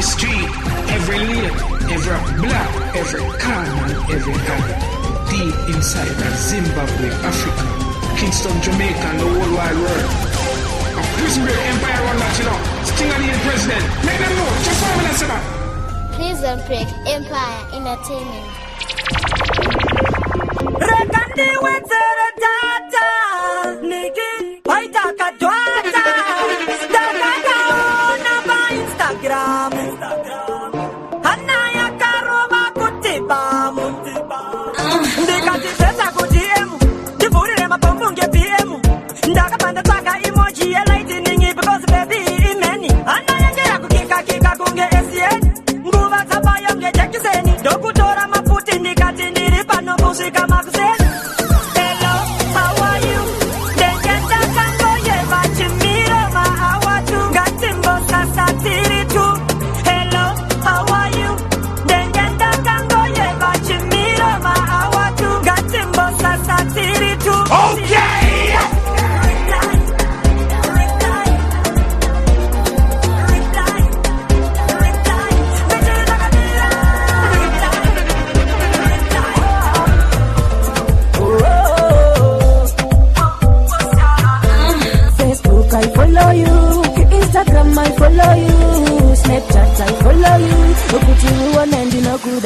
every street, every lane, every block, every corner, every alley. Deep inside of Zimbabwe, Africa, Kingston, Jamaica, and the whole wide world. A prison break empire on that, you know. Sting and the president. Make them know. Just 4 minutes, man. Prison break empire entertainment. Rekandi wenzere data, niki waita kadwata, daka ona ba Instagram, anaya karoma kutibamu, ndikati pesa kudiemu, ndivurire mapomfunge PM, ndakapanda taka emoji ya lightning because baby imeni, anaya ngea kukika kunge SN, nguva tabayo nge jekiseni, dokutora mafuti ndikati ndiri pano musika magazine. Hello, how are you? Dengenda kango yeba chimiro ma awatu, gatimbo sasa tiri tu. Hello, how are you? Dengenda kango yeba chimiro ma awatu, gatimbo sasa tiri tu. Okay! Facebook, I follow you. Instagram, I follow you. Snapchat, I follow you. Look at you one and in a good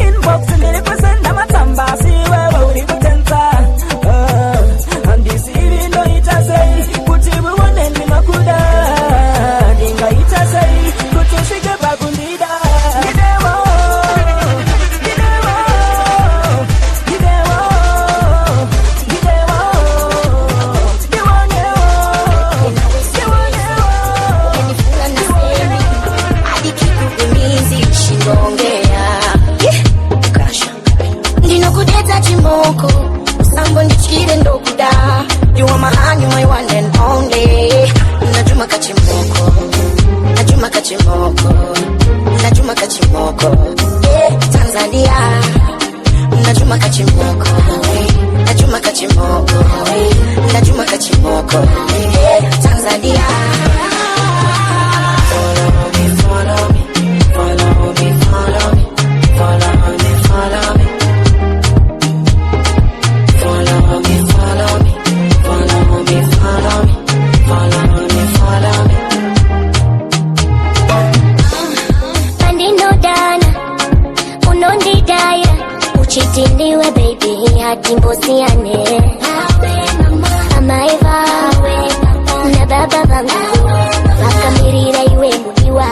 inbox nili kusenda matamba si wewe ulikutenta and this even though it say kutibu waneni makuda dinga it say kutushike bagundida Sambo nichire ndokuda. You are my hand, you my one and only. Najuma kachimoko, Najuma kachimoko, Najuma kachimoko. Yeah, Tanzania. Najuma kachimoko, Najuma kachimoko, Najuma kachimoko. Yeah, Tanzania. Follow me, follow me, follow me, follow me, follow me, follow me. Follow me, follow me, follow me, follow me, follow me, follow me. Mandino dana, unondi daya, uchitiliwe baby, hatimbosiane. Amaiva, na baba bangu, wakamirira iwe mudiwa.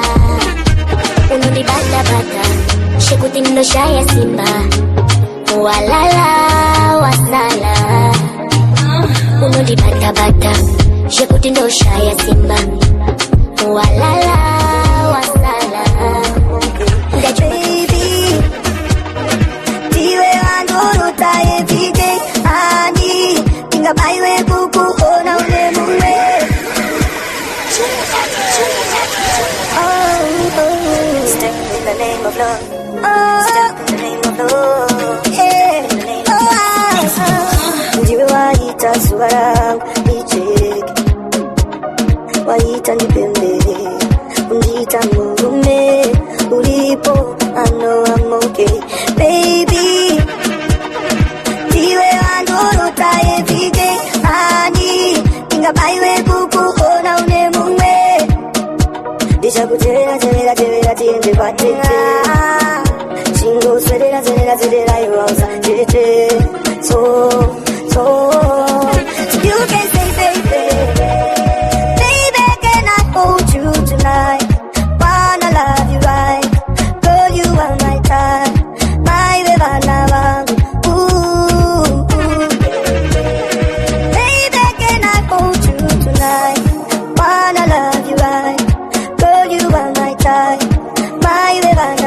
Unondi bata bata, shekutindo shaya simba. Walala wasala unondi bata bata shekutindo shaya simba. Walala wasala baby tiwe anduru tae DJ ani inga baiwe buku ona ule muwe. Step in the name of love. Step in the name of love. Waita suara icheke, waita nipembe, unjita murume, ulipo ano I'm okay, baby. Tiwe andoro tae vige ani, inga baiwe buku ona une mume. Disha kuterera terera terera tiende patete, chingo serera serera serera irosa tete, so you can say baby, baby can I hold you tonight, wanna love you right, girl you are my type, my bebana ooh, baby can I hold you tonight, wanna love you right, girl you are my type, my bebana.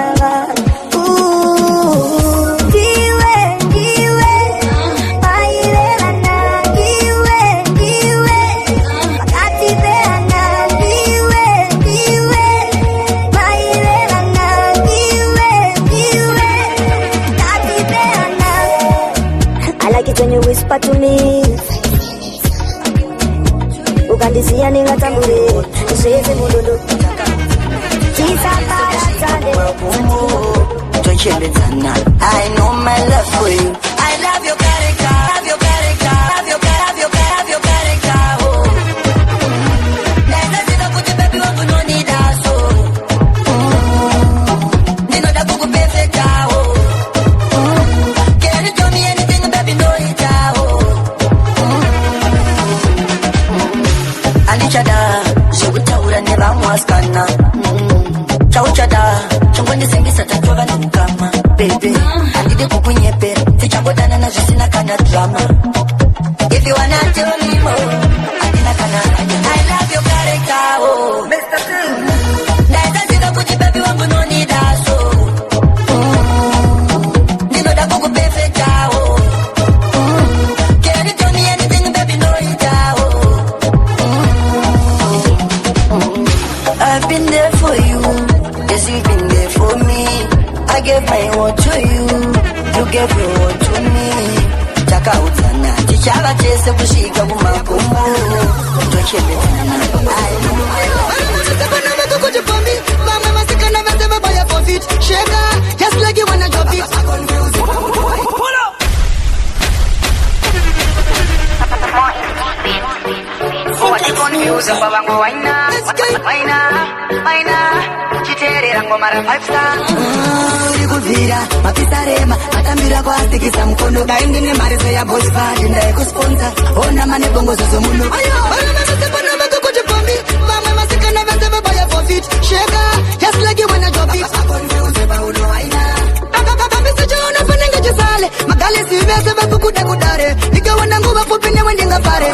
Mandisia ninga tambure Sese mudodo Chisa paratande I know my love for you. I love your character, love your character, love your character, oh. There's nothing to put the baby on for no need us, oh. You know that book perfect, oh. Can you tell me anything, baby, know it, oh. Alichada, je would tell her never was gonna. Chauchada, chungwani sengi sata trova na mukama. Baby, andide kukunyepe, tichambodana na jisina kana drama. If you wanna tell me more, andina kana. I love your character, oh. Mr. King, naita zina kuti baby wangu no need us, oh. Nino da kuku perfect, oh. Can you tell me anything, baby, know it, oh. I've been there for you. Yes, you've been there for me. I gave my word to you. You gave your word to me. Chaka utana, chichava chese kushika kumakumbu. Tochebetana. Just like you wanna drop it. Pull up. Urikuvira mapisarema atambira kwasikisa mkono daindine mari seya boys party ndaikusponsor ona mane bongo zozomuno vamwe masikana vese vabaya for fit sheka just like you wanna drop it akakakamisechoona chisale magalisi vese vakukuda kudare nikawana nguva fupi newe ndingafare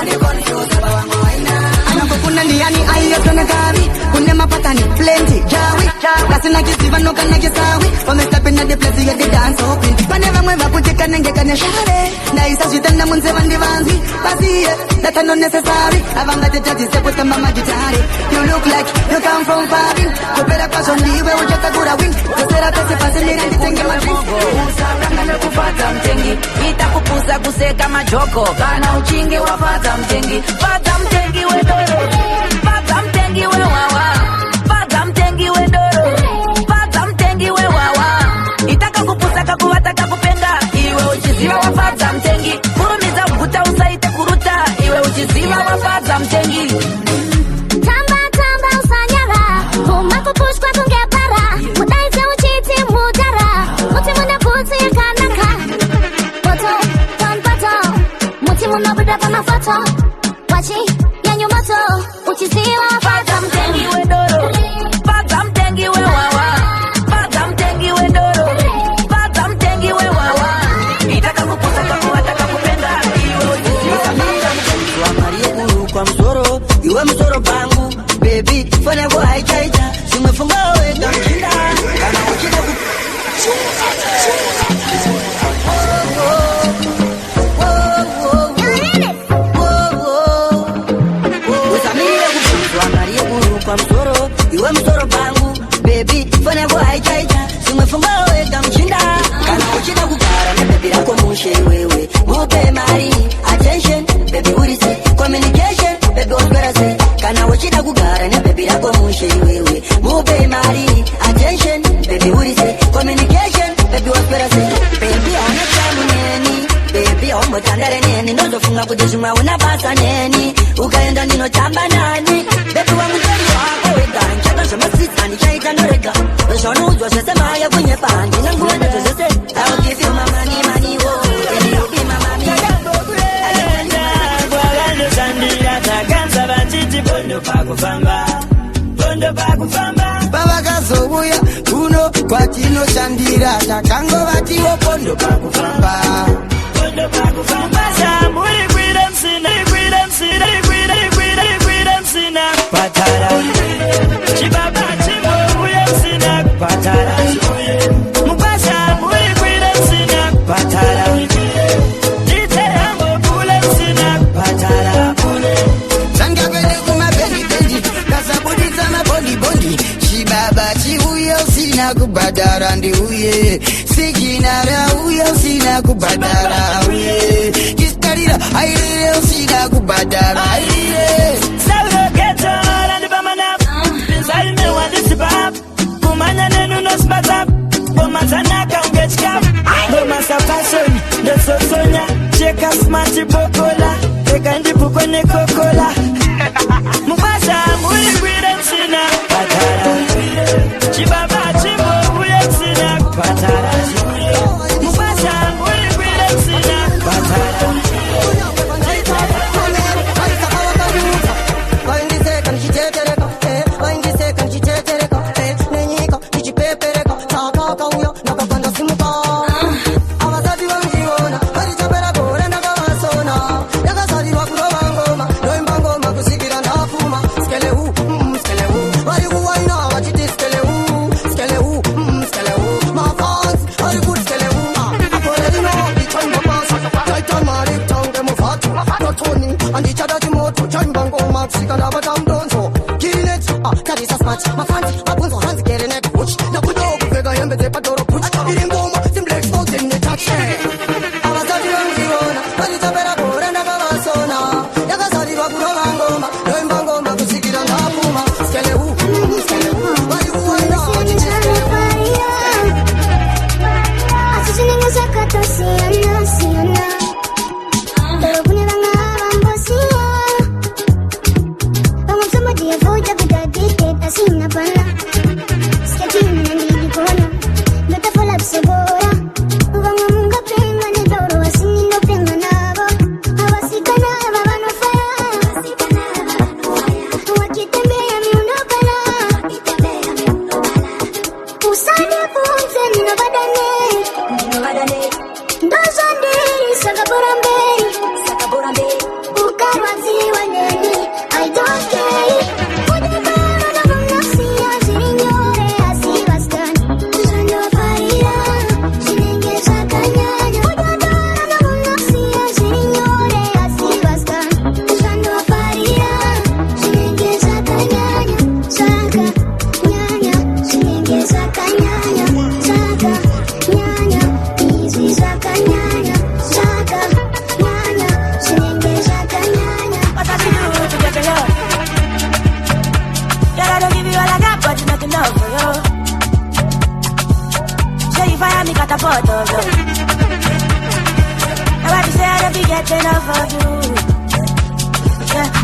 anapokuna ndiani aiyotona kari kune mapatani plenty jawi kasina kisiva nokana kisawi wamestapina de place ya the dance open pane vamwe vakutika nengekane share ndaisa zvitanda munze vandivanzi basiye that's not necessary avangatetatisise kutamba magitari you look like you come from farin kupera kwazvo ndiwe uchatakura win kusera pese pasi niranditenge usakangane kufadza mtengi itakupusa kuseka majoko kana uchinge wafadza mtengi fadza mtengi wedoro fadza mtengi wewawa fadza mtengi wedoro fadza mtengi wewawa itakakupusa kakuvata kakupenga iwe uchiziva wafadza mtengi kurumidza guta usaite kuruta iwe uchiziva wafadza mtengi Tamba tamba usanyara Umakupushkwa kungepara Mudaite uchiti mudara Muti muna kuti yakanaka Poto, ton poto Muti muna buda pa mafoto Wachi, yanyu moto Uchiziwa wafadza mtengi wedoro fadza mtengi wewawa fadza mtengi wedoro fadza mtengi wewawa itakakupusa kakuvata kakupenda iwe uchiziva wafadza mtengi wamarie uru kwa msoro iwe msoro pangu baby fanya kwa haichaita simefunga weka mshinda kana uchida usamire kupuzwa marie uru kwa msoro iwe msoro pangu baby fanya kwa haichaita simefunga weka mshinda kana uchida kugara na baby lako mushe wewe mupe mari attention baby urisi communication baby osperase kana uchida kugara na baby lako mushe wewe mupe mari attention baby urisi communication baby osperase baby ona tamu neni baby ombo tandare neni nozofunga kuti zvimwe una basa neni ukaenda ndinotamba nani baby wangu ndori wako wega nchata zvemasitsani chaita norega zvaunoudzwa zvese maya kunyepa ndina nguva ndadzo zvese I'll give you my money money wo and you'll be my mommy pavakazouya kuno kwatinoshandira takangova pondo pakufamba patara chibaba chimouya msina patara mubasa muri kwira msina patara dite yango kule msina patara sanga kwende kumabendi bendi kasabudisa mabondi bondi chibaba chiuya usina kubhadhara ndiuye sikinara uya usina kubhadhara uye kistarira airire usina kubhadhara airire Sonia, cheka smart bokola, ekandi bukone kokola. Mubasa muri gwira sina patara. Chibaba chimo uye sina patara. Mubasa muri gwira sina patara. My fancy, I put hands getting it, push. The good dog, the guy, and the paddle, push. It ain't bomb, some black spots in the touch. I was at the young Girona, but it's a better board and a Gavasona. Yagasari Bagurangoma, Lombangoma, to see it on the Puma. Skelewu, Skelewu, why you want to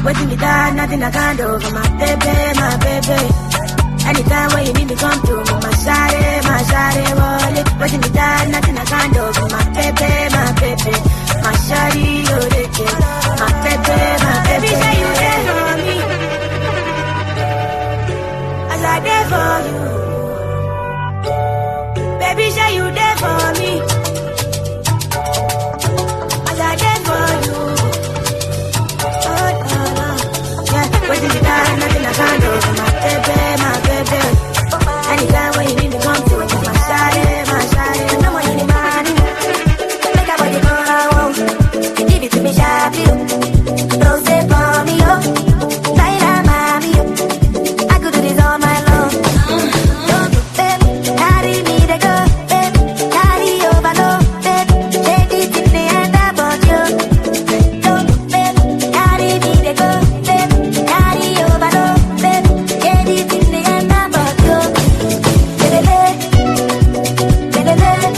Waiting me down, nothing I can't do for my baby, my baby. Anytime when you need me, come through, my shawty, wallet. Waiting me down, nothing I can't do for my baby, my baby. My shawty, you're the kid. My baby, say you there for me. As I there for you. Baby, say you there for me. As I there for you. Waiting me down, nothing I can't do for my baby, my baby. Anytime when you need me, come through, my shawty. No more any money. Make that body go out. Give it to me sharply. Don't stay for me, oh. Laila, mommy, oh. I could do this all my long. Don't do that. Carry me, they go, babe. Carry over, no, babe. Take it in the end about you. Don't do that. Carry me, they go, babe. Carry over, no, babe. Take it in the end about you. Lelele, lelele, lelele,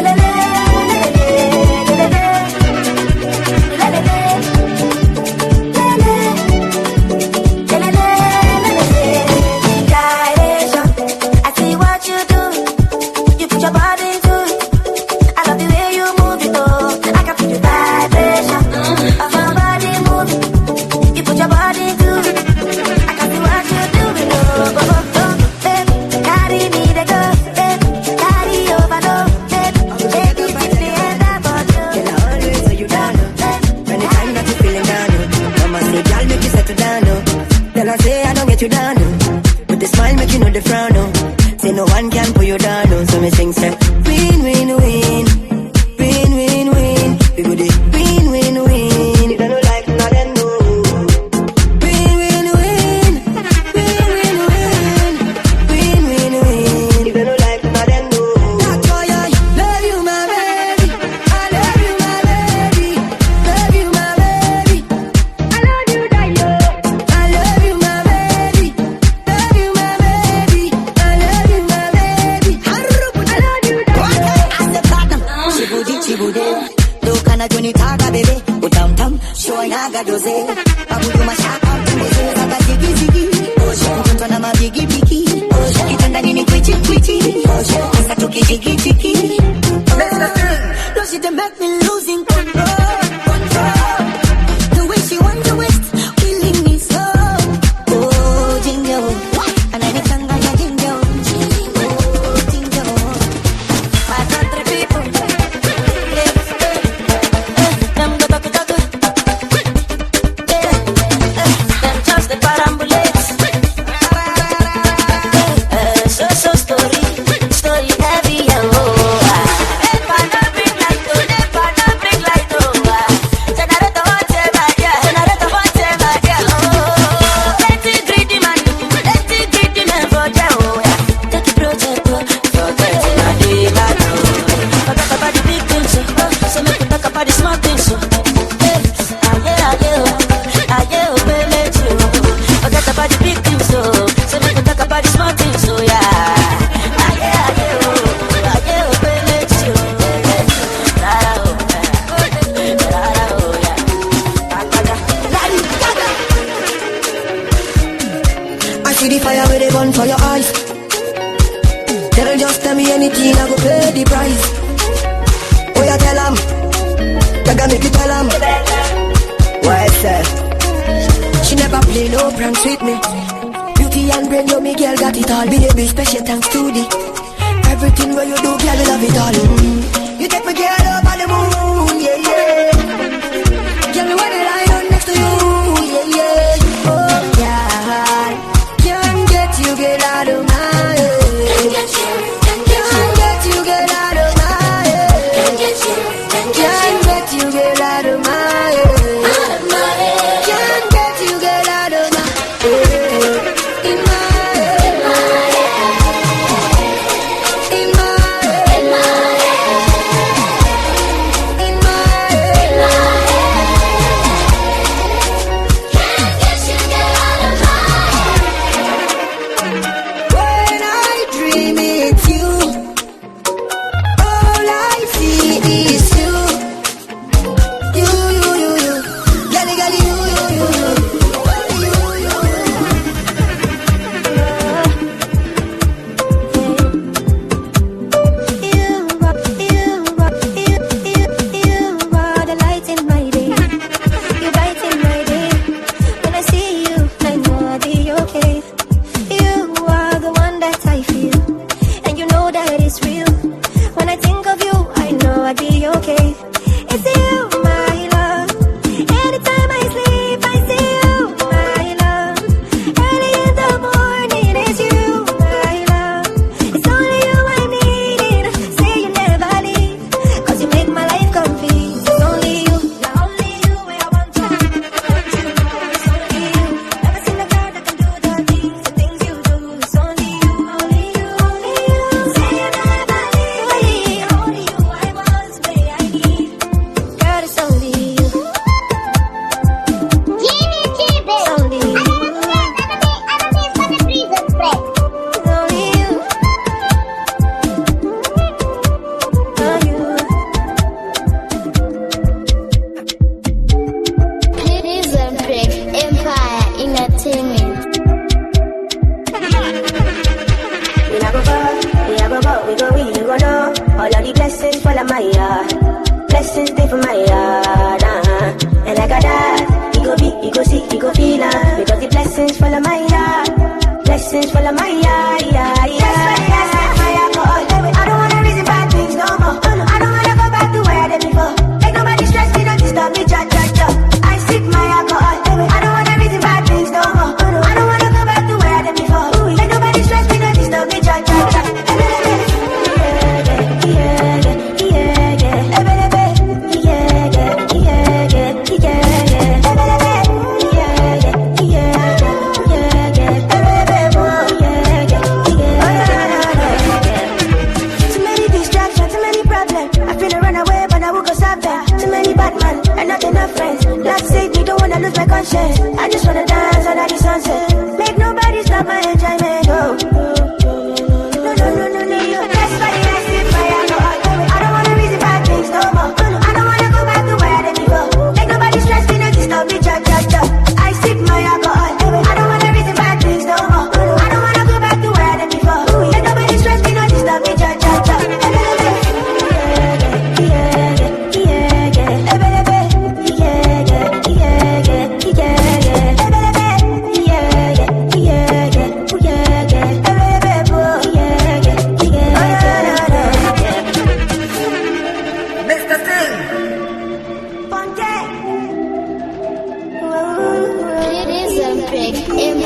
lelele, I see what you do. You put your body into it. I love the way you move it, oh. I can feel the vibration of your body moving. You put your body into it. I can see what you do, oh. Babe, carry me, they go, babe. Carry over, no, babe. Take it in the end about you. Girl, I always say you down, anytime that you feeling down, Mama say, girl, make you settle down, Then I say, I don't get you down, With the smile, make you know the frown, Say no one can pull you down, So me sing, say, win, win, win. Win, win, win. We go the win, win, win. You don't know like nothing, no. Win, win, win. Win, win, win. Win, win, win. You don't know like nothing, no. That's why I love you, my baby. I love you, my baby. Love you, my baby. I love you, Dayo. I love you, my baby. Love you, my baby. I love you, my baby. I love you, Dayo. naga doze. Babu do mashaka mboze zaga zigi zigi. Mtoto na mabigi bigi. Kitanda nini kwichi kwichi. Sasa tukijigi jigi. No, she done make me losing control. The way she want to it, killing me so. Oh, jinjo, ananitanganya jinjo. Oh, jinjo. My country people, them go talk. Them just the parambulates. So story heavy, oh. For your eyes, they'll just tell me anything, I go pay the price. Oh, yeah, tell them, I gotta make you tell them. Why, sir? She never play no pranks with me. Beauty and brain, yo, me girl got it all. Baby, special thanks to the everything where you do, girl, I love it all. You take me girl up on the moon, yeah, yeah. Girl, me wanna lie down next to you, yeah, yeah. Oh, yeah. You get out of my head. Can't get you get out of my head. Can't get you get out of my head. Can't get you get out of my head. In my head. In my head. In my head. In my head. Can't get you get out of my head. When I dream it's you, all I see is you. You, gally, gally, you. You are the light in my day. You brighten my day. When I see you, I know I'll be okay. You are the one that I feel, and you know that it's real. When I think of you, I know I'll be okay. It's you, my love. Anytime I sleep, I see you, my love. Early in the morning, it's you, my love. It's only you I'm needing. Say you never leave, 'cause you make my life complete. It's only you, only you where I want to. Don't you know it's only you? Never seen a girl that can do the things you do. It's only you, only you, only you. Say you never leave, only you I want, say I need. Girl, it's only you. It's only you. It's only you. Prison break, Empire Entertainment. We not go far, we go know. All of the blessings fall on my yard. Blessings stay for my yard, And like I die, he go see, he go feel, because the blessings fall on my yard. Blessings fall on my yard, yeah. That's why I my alcohol. I don't wanna reason bad things no more. I don't wanna go back to where I did before. Make nobody stress me, don't disturb me, cha. I sip my alcohol. I don't wanna reason bad things no more. I don't wanna go back to where I did before. Make nobody stress me, don't disturb me, cha. Too many distractions, too many problems. I feel a run away, but I will go stop that. Too many bad men and not enough friends. Lord save me, don't wanna lose my conscience. I just wanna dance under the sunset. Make nobody stop my enjoyment. Oh. No. That's why I sip my alcohol. I don't wanna reason bad things no more. I don't wanna go back to where I did before. Make nobody stress me, don't disturb me.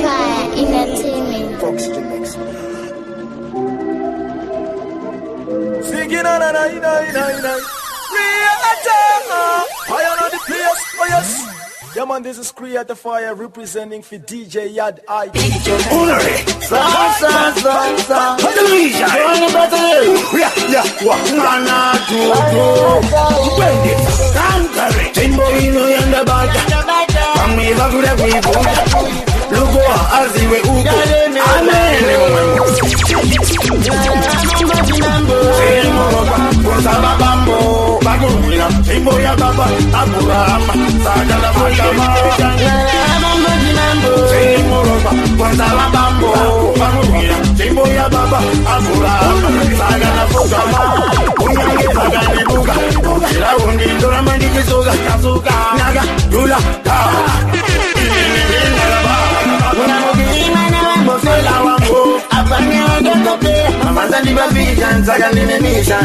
Empire Entertainment. Singing on I am the place. Oh yes. Yeah man, this is Create Fire representing for DJ Yardeye.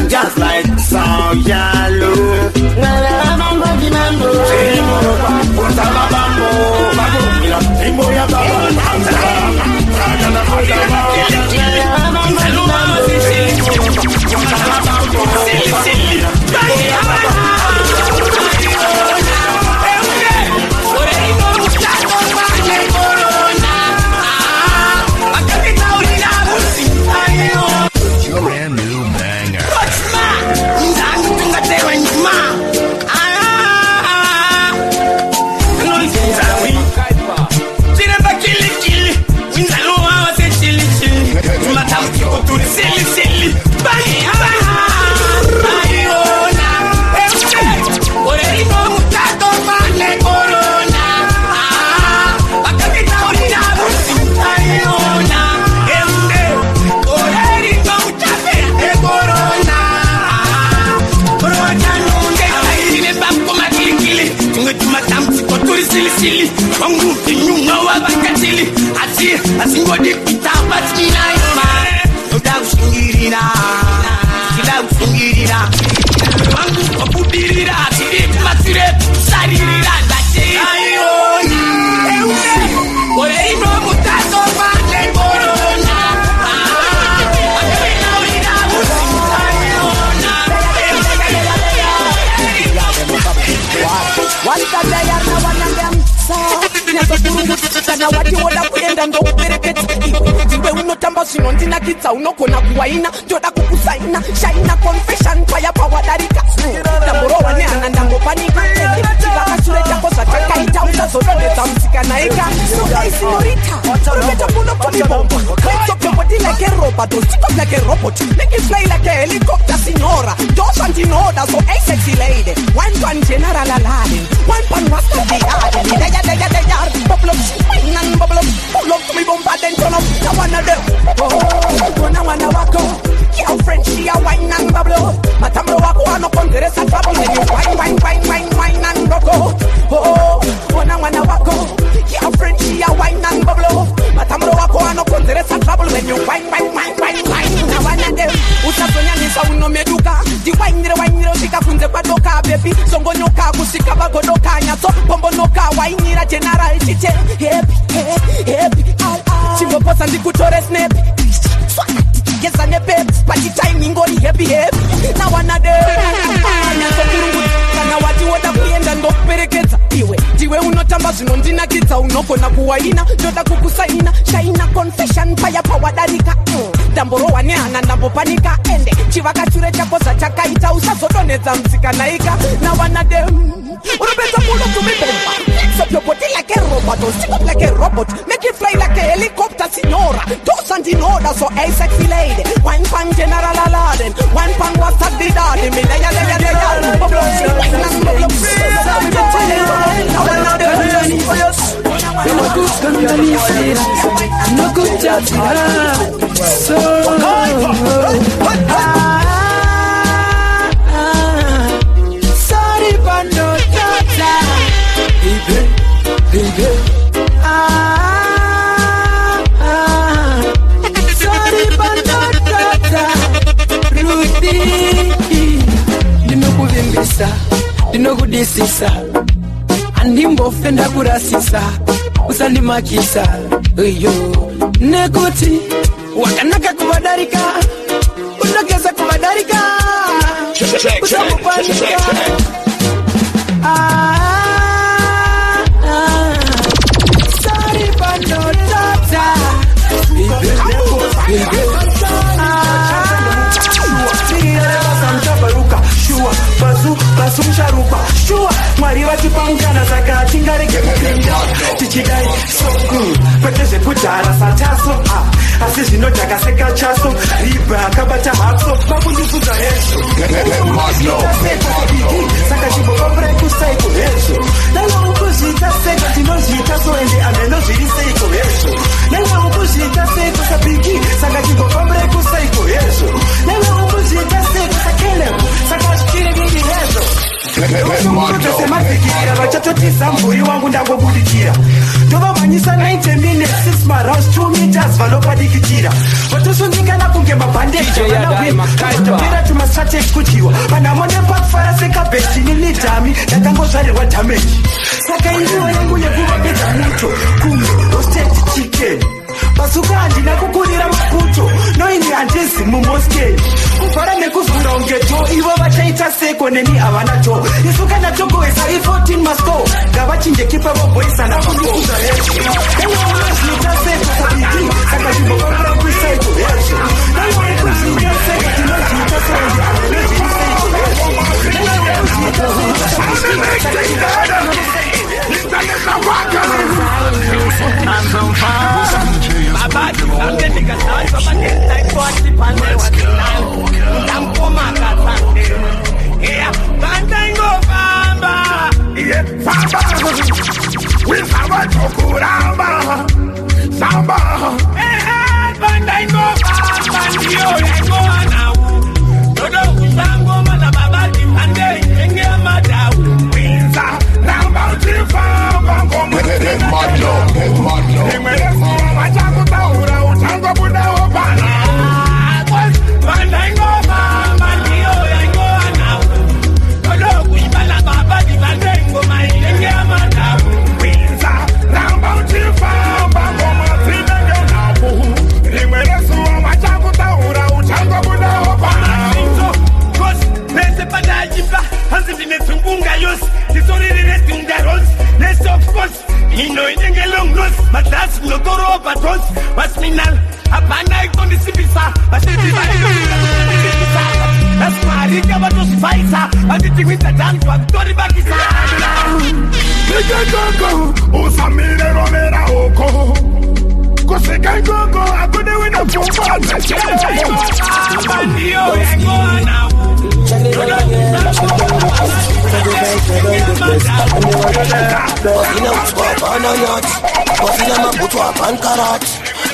Just like song yellow. Brand new banger. silly. Wangu kinyunga wa bakatili. Asingodi kitaba tina yoma. Oda usungirina. Kila usungirina. Wangu wabudirira. Siri masire. Saririra. Dati. Ayoni. Ore ino mutato mane corona. One day I know one of them. So, never do sana wati woda kuenda ndo upereketi iwe unotamba sinonzi kitsa unokona kuwaina ndoda kukusaina shaina confession fire power darika ndamboro wanyana ndambo panika chivakashure chako satakaita usazodonedza musikanaika soaisigorita urumeta kuno kulibomba lights up your body like a robot don't stick up like a robot make it fly like a helicopter signora those and in order so a sexy lady one pan general aladdin one pan master the garden they bubble up wine and bubble up pull up to me bumper then turn up I wanna do oh wanna walk out girlfriend she a wine and bubble up matamro wako ano konderesa trouble then you wine and rock out oh wanna walk out girlfriend she a wine and bubble up matamro wako ano konderesa trouble when you wine I wanna do usasonya nisa unomeduka di wine sikafunze kwadoka baby songonyoka kusika bagodoka nyaso pombonoka wine general chiche happy chimboposa ndikutore snap Yes, and the babes, but the timing got happy. Now one of them. Now what you want to play and don't perekets. Diwe unotamba zinondina kitsa unokona kuwaina ndoda kukusaina shaina confession fire power darika damboro wanyana ndambo panika ende chivakachure chako chakaita usazodonedza musikanaika now one of them urubeza mulo tumibomba so your body like a robot or stick up like a robot make it fly like a helicopter signora those and in order so a sexy lady one pan general aladdin one pan was at the daddy me ya no good company no good job so sorry but no data baby sorry but no data Rudy ndinokuvimbisa ndinokudisisa andimbo fenda kurasisa usandimakisa Yo, Nekoti, wakanaka kumadarika, unakeza kumadarika, utakupanika. Sorry, but no doctor. Basumsharupa shua mwari vatipangana saka tingareke kupinda tichidai so kweteze kudhara sataso asi zvinodhakaseka chaso riba akabata hatso makundifudza hezvo saka chimbokombura kusaiko hezvo naiwa ukuzviita seko tinozviita so ende amenozviri seiko hezvo naiwa ukuzviita seko sabiki saka chimbokombura kusaiko hezvo naiwa ukuzviita seko sakelemo saka zvichiregiri hezvo semazikira vachatotisa mburi wangu ndangobudikira ndovamhanyisa 90 minutes 6 marounds 2 meters vanopadikitira vatosundikana kunge mabhandeji vanawinatopera tumastrategy kudyiwa panhamo nepakufara sekabheji ninidhami ndakangozvarirwa dhameji saka indiwo yangu yekuvapedza muto kumwe roasted chicken pasuka handina kukurira maputo noini handizi mumoskeni kuvhara nekuvhura ungeto ivo vachaita seko neni havana to isu kana togoesa i14 masto ngavachinjekipa voboisana kundikuza hezvo naiwaunozviita seko sabiki saka chimbokombura kuisaiko hezvo naiwaikuzviita seko tinozviita soendi avenezviri seiko hezvo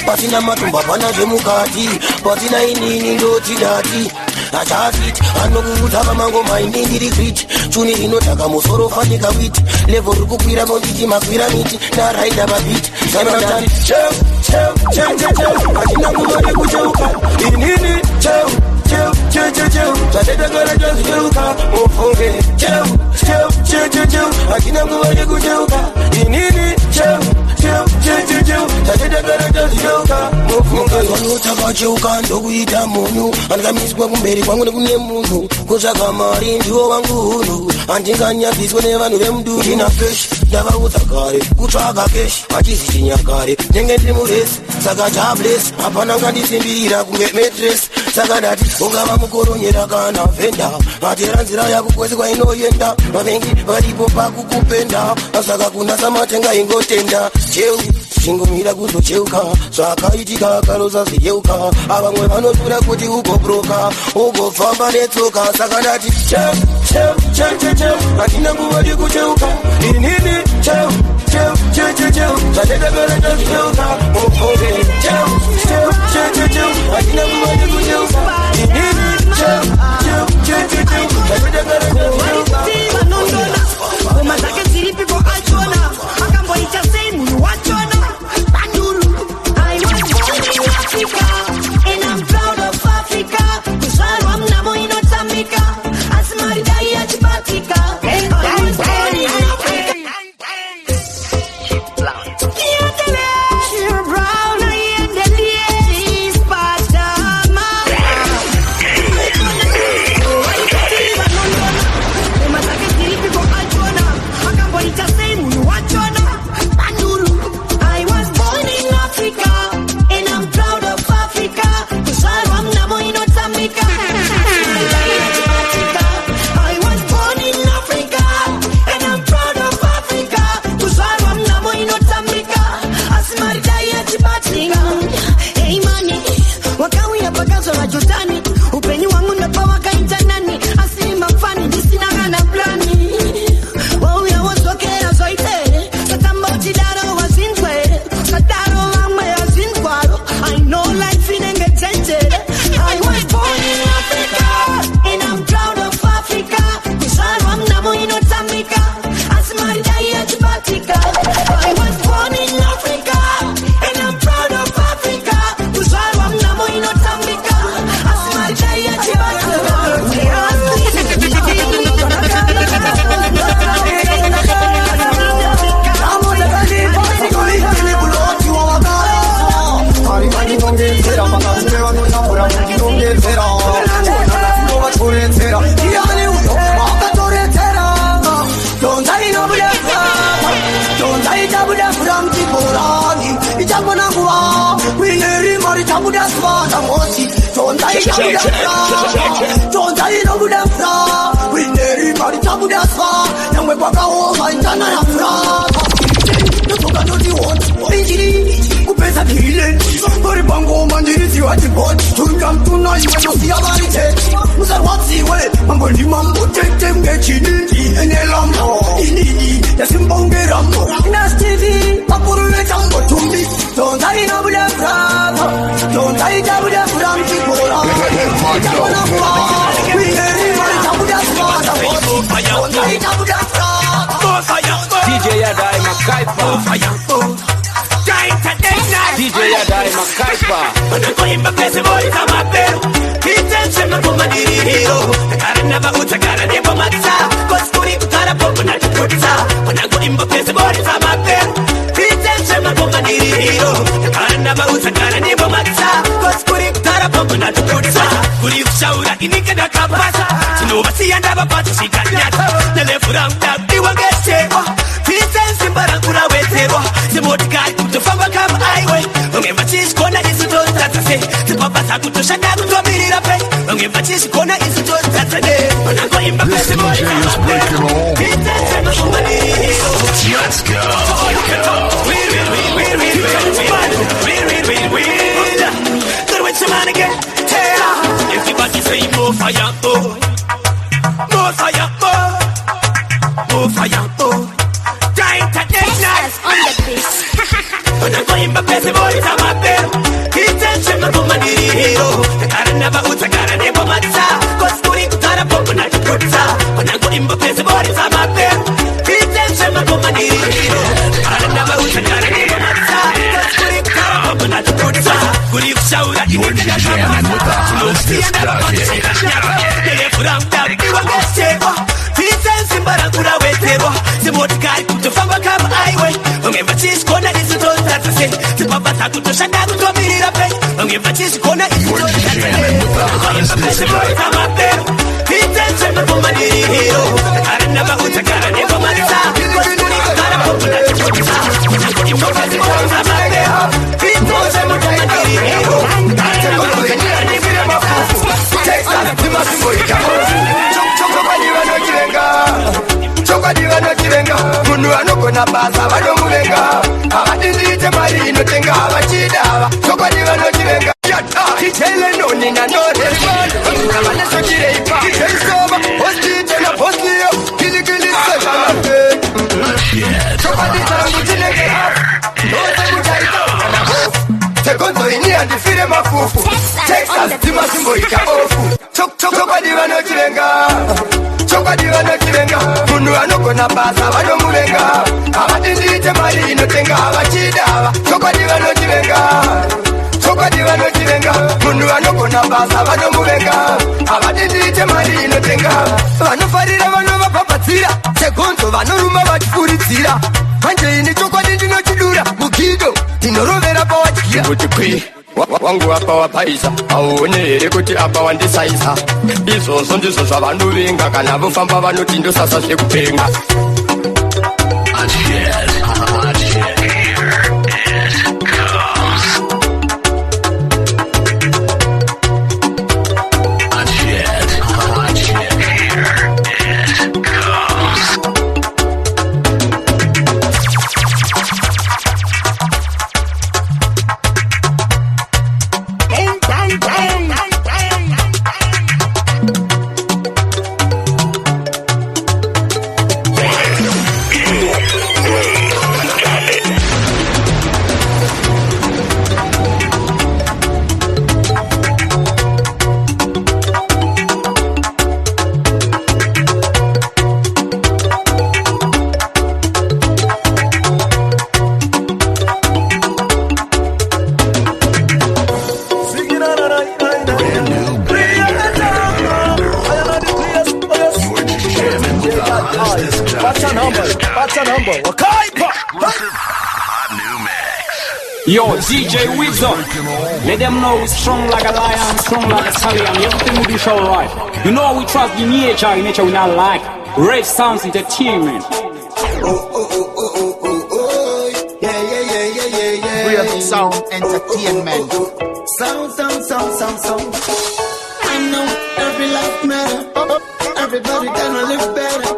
Patina matumba pana zvemukati patina inini ndoti dati achafiti anokuutaka mango maini ndiri kwiti chuni rinotaka musoro fanika witi level rikukwira monditi makwira miti naraida mabiti sanatani patina kumane kucheuka inini zvatedagara jazvicheuka mufunge patina kumane kucheuka inini takacheuka ndokuita munhu andikamiswa kumberi kwangu nekune munhu kutsvaga mari ndiwo wangu hunhu handinganyabviswe nevanhu vemudu ndina feshi ndavaudza kare kutsvaga keshi vachizi chinyakare ndenge ndiri muresi saka chables hapana ngandisimbirira kunge metres saka dati ungava mukoronyera kana vhenda matera nzira yako kwese kwainoenda vavengi varipo pakukupenda saka kunasa matenga ingotenda cheu chingomira kuzocheuka zvakaitika kaloza zviyeuka avamwe vanotura kuti ugobroka ugofamba netsoka saka ndati hatina nguva yekucheuka inini zvatedagara tazvicheuka mufunge hatina nguva yekucheuka inini zvatedagara tazvicheuka ngoma dzake dziripipo achona akamboita sei munhu wachona and I'm proud of Africa. Kuzvarwa mnamo inotamika, asi maridai yachibatika. She Don't I know them fra. We never party tabu da fa. Now we walk out and turn on fra. No toka no di want. Injiri, kupesa kile. Bari bango mandiri ziwati bot. Tunkam tonight when you see about it. Musa watsi we. Mambo ni mambo tete mgechini. Ene lambo. Ini yasimbonge rambo. Nas TV. Papuru le jambo tumbi. Don't I know them fra. Don't I know them fra. Chikola. We never party tabu da fa. Don't I tabu da fra. DJ Yardeye Makaipa. DJ Yardeye Makaipa. Wanakoimba pesa bori kama pero. Kitensema kumadiri hero. Takara naba utakara nebo matza. Koskuri kutara popo na chukutza. Wanakoimba pesa bori kama pero. Kitensema kumadiri hero. Takara naba utakara nebo matza. Koskuri kutara popo na chukutza. Kuri kushaura inika na kapasa. Sinubasi andaba patu shikanyata. Nelefura mdabdi wangete. Kitensema barangura wetero. Semotikai kutofamba kama highway. Ungemachishi kona izuto tatase. Sipapasa kutoshana kutomirira pe. Ungemachishi kona izuto tatase. Wanakoimba pesa bori kama pero. Kitensema kumadiri hero. Let's go. Everybody say more fire, oh. More fire, oh. More fire, oh. Time to take nice on the beat. When I'm going back, pesa bori kama pero. Kitensema kumadiri hero. Takara naba utakara nebo matza. Koskuri kutara popo na chukutza. When I'm going back, pesa bori kama pero. Kitensema kumadiri hero. Takara naba utakara nebo matza. Koskuri kutara popo na chukutza. Kuri kushaura inika na kapasa. Sinubasi andaba patu shikanyata. Nelefura mdabdi wangete. Kitensema barangura wetero. Semotikai kutofamba kama highway. Ungemachishi kona izuto tatase. Sipapasa kutoshana kutomirira pe. Ungemachishi kona izuto tatase. Wanakoimba pesa bori kama pero. Kitensema kumadiri hero. Takara naba utakara nebo matza. Koskuri kutara popo na chukutza. Wanakoimba pesa bori kama pero. Kitensema kumadiri hero. Takara naba utakara nebo matza. Chokadiva no chivenga, munu anokona basa vanomuvenga. Avadindite mari inotenga avachidava. Chokadiva no chivenga, yata ichele noni na nore. Avaneso chireipa, icheisoba, hostite na postio, kilikili sejana pe. Chokadita nguchinenge hafu, nose kuchaita na hofu. Sekondo ini andifire mafufu, Texas tima simbo ika ofu. Chokadiva no chivenga. Chokadiva no chivenga, munu anokona basa vanomuvenga. Avadindite mari inotenga avachidava. Chokadiva no chivenga. Chokadiva no chivenga, munu anokona basa vanomuvenga. Avadindite mari inotenga. Vanofarira vanovapapatsira, sekonzo vanoruma vachifuridzira. Manje ini chokwadi ndinochidura, mugido tinorovera pawatyira. Kuti kwi wangu apa wapaisa, auone here kuti apa wandisaisa. Izvozvo ndizvo zvavanovenga, kana vofamba vanoti ndosasa zvekupenga. Yo, DJ Widzo, let them know we're strong like a lion, strong like a stallion. Everything we do show right. You know we trust the nature we not like. Rave Sounds Entertainment. Rave Sound Entertainment. Sound. I know every life matter. Everybody gonna live better.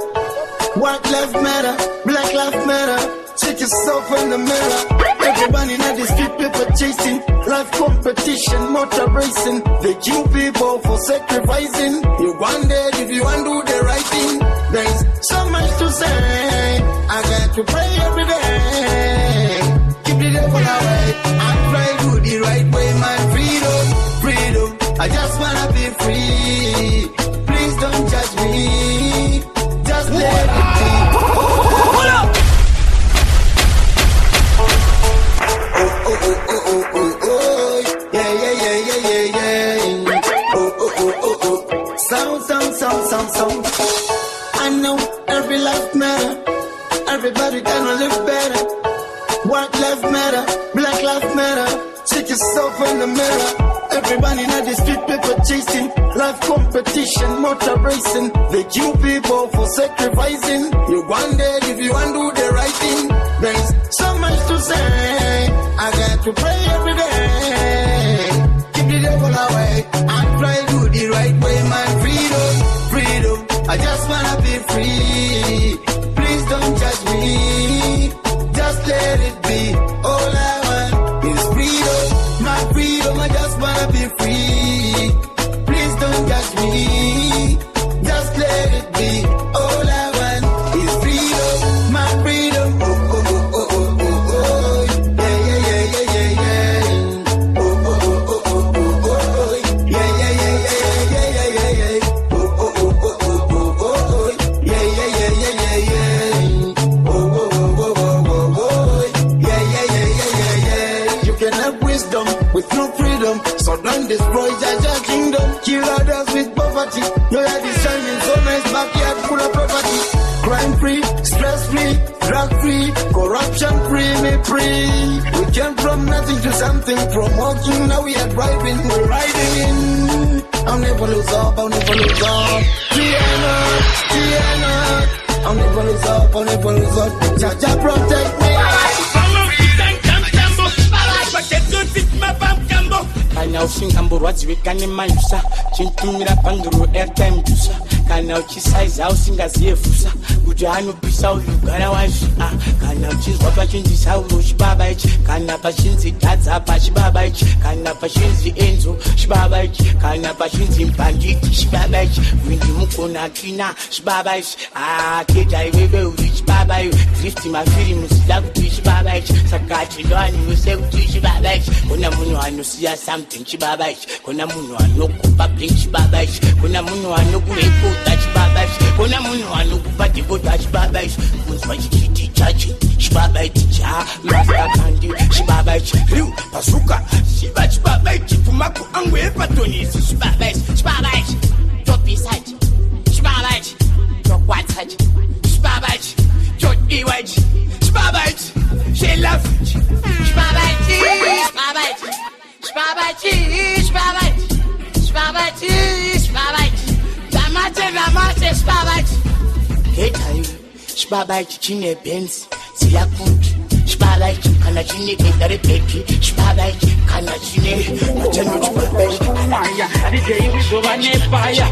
White life matter, black life matter. Check yourself in the mirror. Everybody in the street, people chasing. Life competition, motor racing. They kill people for sacrificing. You wonder if you undo the right thing. There's so much to say. I got to pray every day. Keep the devil away. I try to do the right way, my freedom. I just wanna be free. Please don't judge me. Just let it be. Hold up. Yeah. Sound. I know every life matter. Everybody gonna live better. White life matter, black life matter. Check yourself in the mirror. Everybody in the street, people chasing. Life competition, motor racing. They kill people for sacrificing. You wonder if you undo the right thing. There's so much to say. I got to pray every day. Keep the devil away. I try to do the right way, my freedom. I just wanna be free. Please don't judge me. Just let it be. All I want is freedom. My freedom, I just wanna be free. Please don't judge me. Just let it be. All I want is freedom. My freedom. Oh. Yeah. Oh. Yeah. You can have wisdom with no freedom, so don't destroy your kingdom. Kill others with poverty. Your head is shining so nice, backyard full of property. Crime free, stress free, drug free, corruption free, me free. We came from nothing to something, from walking now we are driving, we're riding in. I'll never lose up. I'll never lose up. Jaja protect me. Kana usingambo rwadziwekane mayusa chintumira panduru airtime jusa kana uchisaiza usingaziyefusa kuti anopisa ugara wazvi kana uchizwa pachinzi sauro chibaba ichi kana pachinzi dhadza pachibaba ichi kana pachinzi enzo chibaba ichi kana pachinzi mbanditi chibaba ichi windi mukona kina chibaba ichi keta iwewe uri chibaba iwe drift mafirimu zida kuti chibaba ichi saka chindowani wese kuti chibaba ichi kuna munhu anosiya something chibaba ichi kuna munhu anokupa bling chibaba ichi kuna munhu anokurekota chibaba ichi kuna munhu anokupa dekota chibaba ichi kunzwa chichiti chachi chibaba ichi cha maskakandi chibaba ichi riu pasuka shiba chibaba ichi pumako angu epatonisi chibaba ichi topisachi chibaba ichi tokwatsachi chibaba ichi chodiwa ichi chibaba ichi shelafichi chibaba ichi Shibaba ichi chine benzi siya kuti shibaba ichi kana chine gedare beki shibaba ichi kana chine mutano shibaba ichi fire DJ Widzo ne fire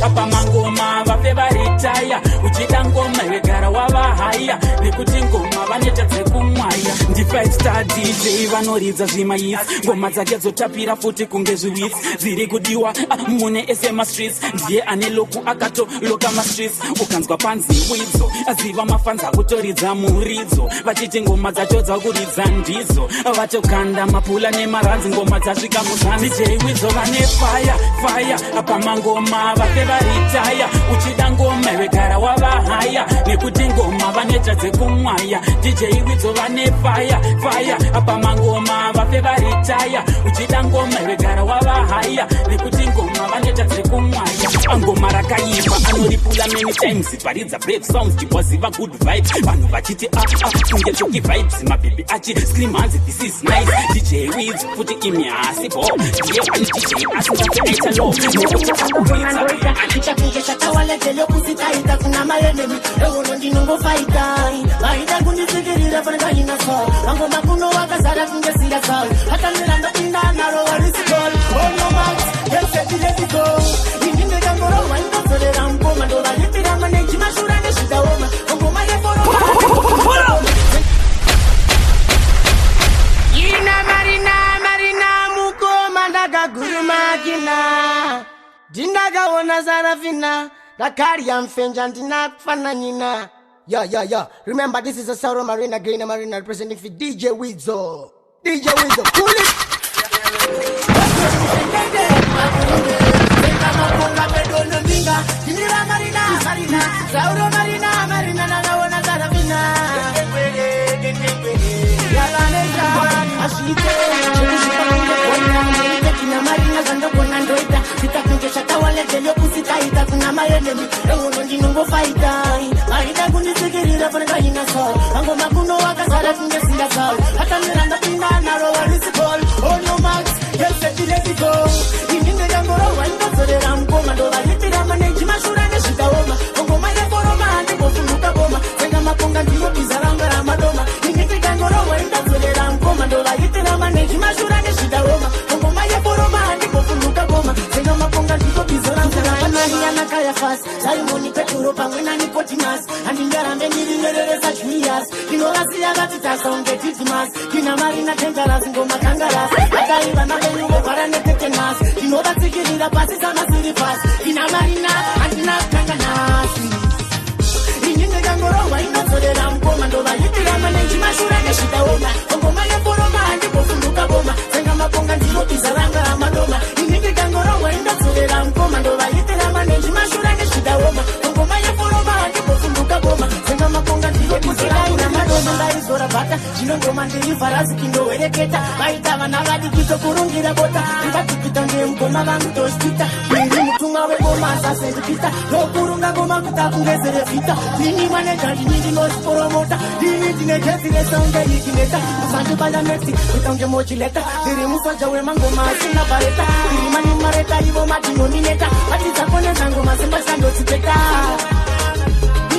apa mangoma vafe varitaya uchida ngoma wegara wava haya nekuti ngoma vaneta dzekumwaya ndi 5-star DJ vanoridza zvimayisi ngoma dzake dzotapira futi kunge zviwisi dziri kudiwa mune SMA streets ndiye ane loku akatoloka ma-streets ukanzwa panzi Widzo aziva mafanza kutoridza muridzo vachiti ngoma dzacho dzakuridza ndidzo vatokanda mapula nemaranzi ngoma dzasvika muzanzi DJ Widzo vane fire apa mangoma vafe varitaya uchida ngoma wegara wava haya nekuti ngoma vaneta dzekumwaya DJ Widzo vane fire apa mangoma vafe varitaya uchida ngoma wegara wava haya nekuti ngoma vaneta dzekumwaya ngoma rakaipa anoripula many times paridza brave songs chiwaziva good vibes vanhu vachiti kunge choki vibes mabibi achi scream hands this is nice DJ Widzo futi imyasi bo ndiye one DJ asingaita low achichakunge chatawaletele kusitaita kuna maenemy ewono ndinongofaita vaida kundisikirira fanikaina so vangoma kuno vakazara kunge sira so hata nilanda pinda naro wari naona Zarafina. Dakari and Fenjantina Fananina. Yeah. Remember, this is a Sauro Marina, Green Marina, representing for DJ Widzo. DJ Widzo, pull it! Simoni Peturo Pangwena Nicotimas, and in there I'm any such years. You know, I see that it has on the Titimas, Kina Marina Tengaras and Goma Kangaras. I can't even know what I'm taking us. You know that taking the passes on a city pass. Kina Marina and Kina Kanganas. In the Gangoro, I know the Ram Commando, I hit the Ramanage, Mashura, and Shitaoma, Ogomaya Poroma, and the Bofuka Boma, Sangamaponga, Zaranga, Madoma. In the Gangoro, I know the Ram Commando, I hit the Ramanage, Mashura. Farasi kindo eleketa baita vanavadi kito kurungira bota ikatipita ngomba vangu tospita ndi mutunga wegoma sasa ndipita no kurunga goma kutapungezere fita nini manager nini no promota nini dinegezire songa ikineta usanje bala neti utonge mochileta iri musaja we mangoma sina bareta iri mani mareta ivo mati nomineta ati zakone zangu masemba sando tipeta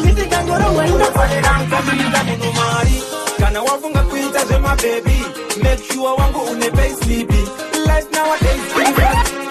nini kangoro wenda falera nkamida munumari kana wafunga kuita zema baby make sure wangu unepay sleepy life nowadays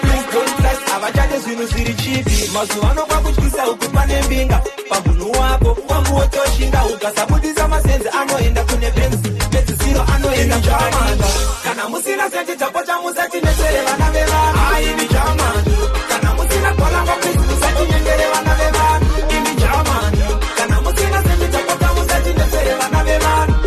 please don't trust abajaje zinu siri chipi mazuano kwa kuchikisa ukupane mbinga pambunu wako wangu otoshinda ukasabudiza masenze anoenda kune benzi beti zero anoenda jamani kana musina senti tapota musati nesere vana veva ai ni jamani kana musina kola kwa kuzi musati nyengere vana veva ini jamani kana musina senti tapota musati nesere vana veva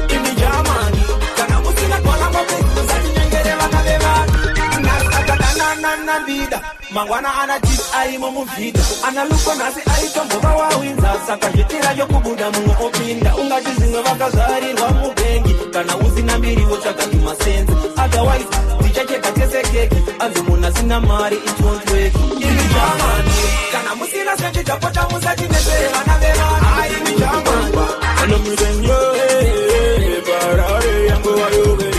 Mangwana anajit aimo muvida analuko nasi aitombo vawawinza saka jitira yokubuda mungo opinda ungatizinga vakazarirwa mubengi kana uzina mbiriwo chakakimasenzi otherwise tichacheka tesekeki anzi muna sina mari it won't work ini jamani kana musina senti tapota musati nesere vana veva ai ni jamani anomidenyo barare yango wayoge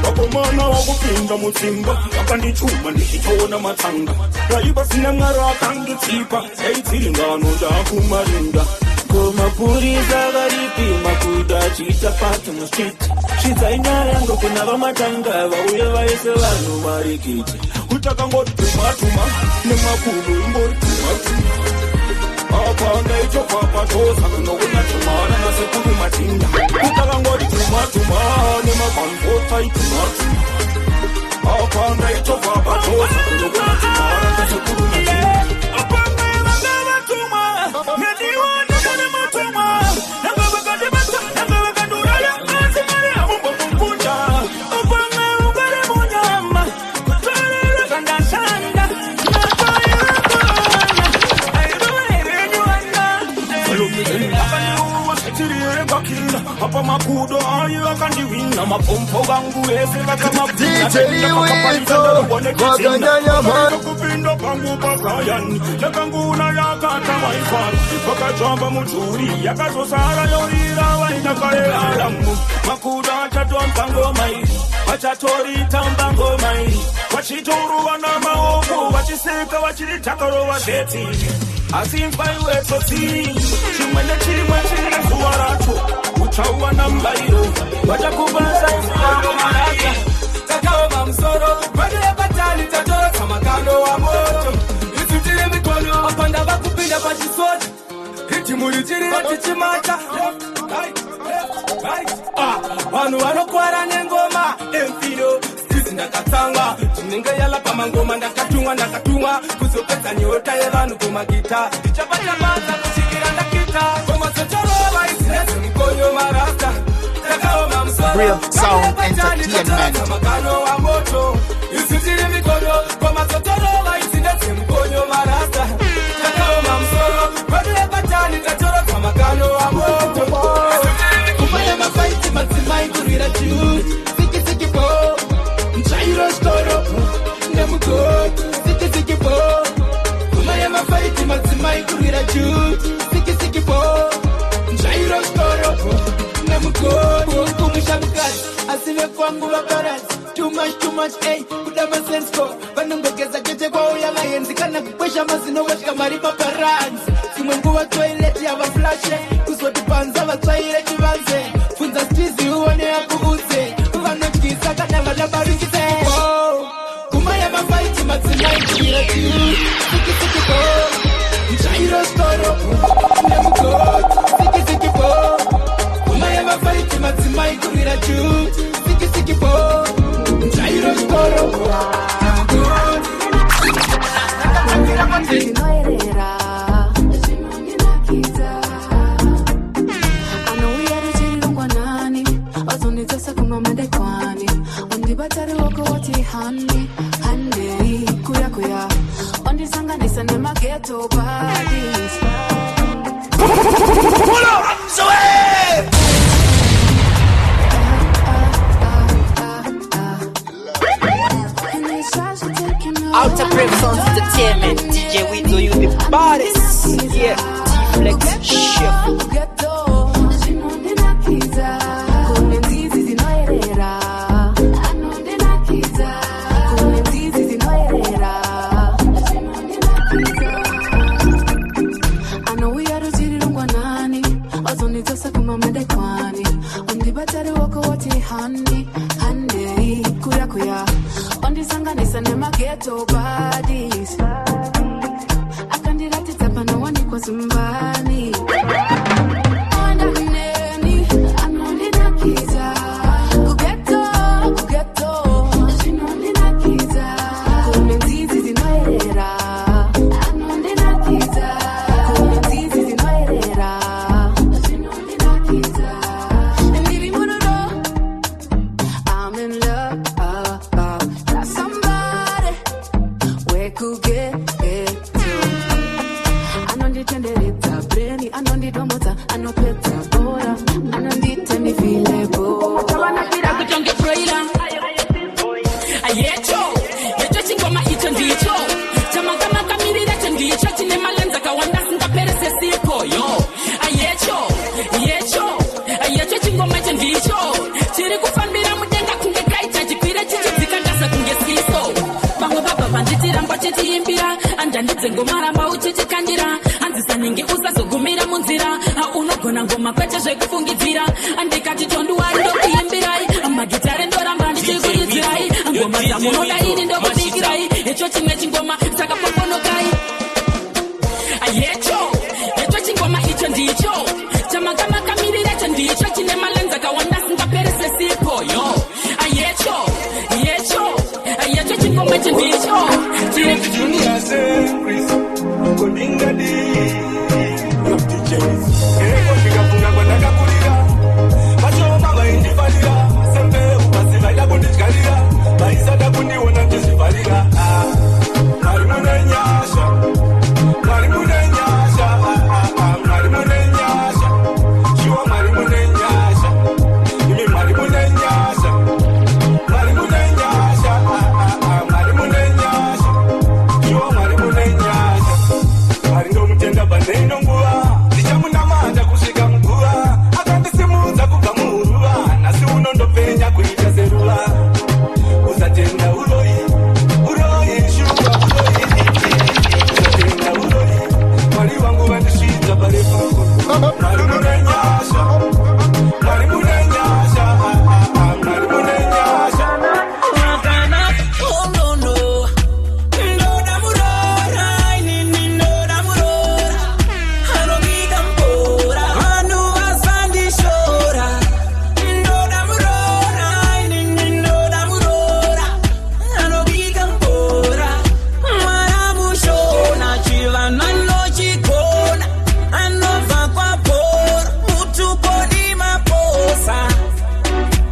wakomana wakupinda mutimba wakandichuma ndichitona matanga raiba sina mwaro akanditsipa eidzilingano ndakumarinda komapurisa varipima kuda chitapata mustreet chidzainyaya yangu kuna vamatanga vauye vaise vanhu marikiti utakangoti tumatuma nemakulu ingori tumatuma apanga ichopapatosa kunokuna tumana nasekuru matinda utakangoti tumatuma nemakanvota itumatuma apanga ichopapatosa kunokuna tumana nasekuru matinda apanga ivangavatuma nediwana kanematuma nangavakadebata nangavakaduraya asimari amumbo kumpunja apanga ugare munyama kutorera kandashanda Papa makudo ayo akandiwina mapompo gangu ese vakamapinda DJ Widzo wakanyanya man kupinda pangu pakayani nakanguna yakata waifani wakachamba muturi yakazosara yorira waina kare alamu makudo achatwa mpango mai wachatorita mpango mai wachituru wana maovu wachiseka wachiritakaro washeti asimpa iwe toti chimwene chirimwe chiri suwaracho uchawa na mbairo wachakubanza ifuwa maraka takaoma msoro wadile batali tato samakando wa moto itutile mikono wapanda wakupinda kwa chisodi itimuri chiri watichimata wanu wanokwara nengoma emfino ndakatanga tinenge yala pamangoma ndakatumwa kuzopedza nyota yevanhu kumagita ndichapata basa kushikira ndakita komazotorova izineze mikonyo marasta takaoma Real Sound Entertainment. makano wa moto isitiri mikono komazotorova izineze mikonyo marasta takaoma msoro kwedile batani tatoro kwa makano wa moto kumaya mafaiti matimai kurira juu siki po nchairo storo nemugo siki po kumaya mafaiti matimai kurira juu siki po nchairo storo nemugo kumushamkazi asive kwangu vaparasi too much hey kudama sense ko vanongogeza kete kwao yamayenzi kana kukwesha mazino katika maripa paranzi simwe nguva toilet ya vaflashe kuzotipanza vatsvaire chivanze funza stizi uone yakuudze vanotisa kana vanabarikise kuma yamafaiti matsimaikira tiu siki po nchairo storo nemugo siki po kuma yamafaiti matsimaikira tiu siki po nchairo storo Outer Prem Sounds Entertainment, DJ Widzo, you the baddest. Yeah, T-Flex, Shepro. Ghetto bodies. I can't do that. It's up and I want to go somebody. Maisha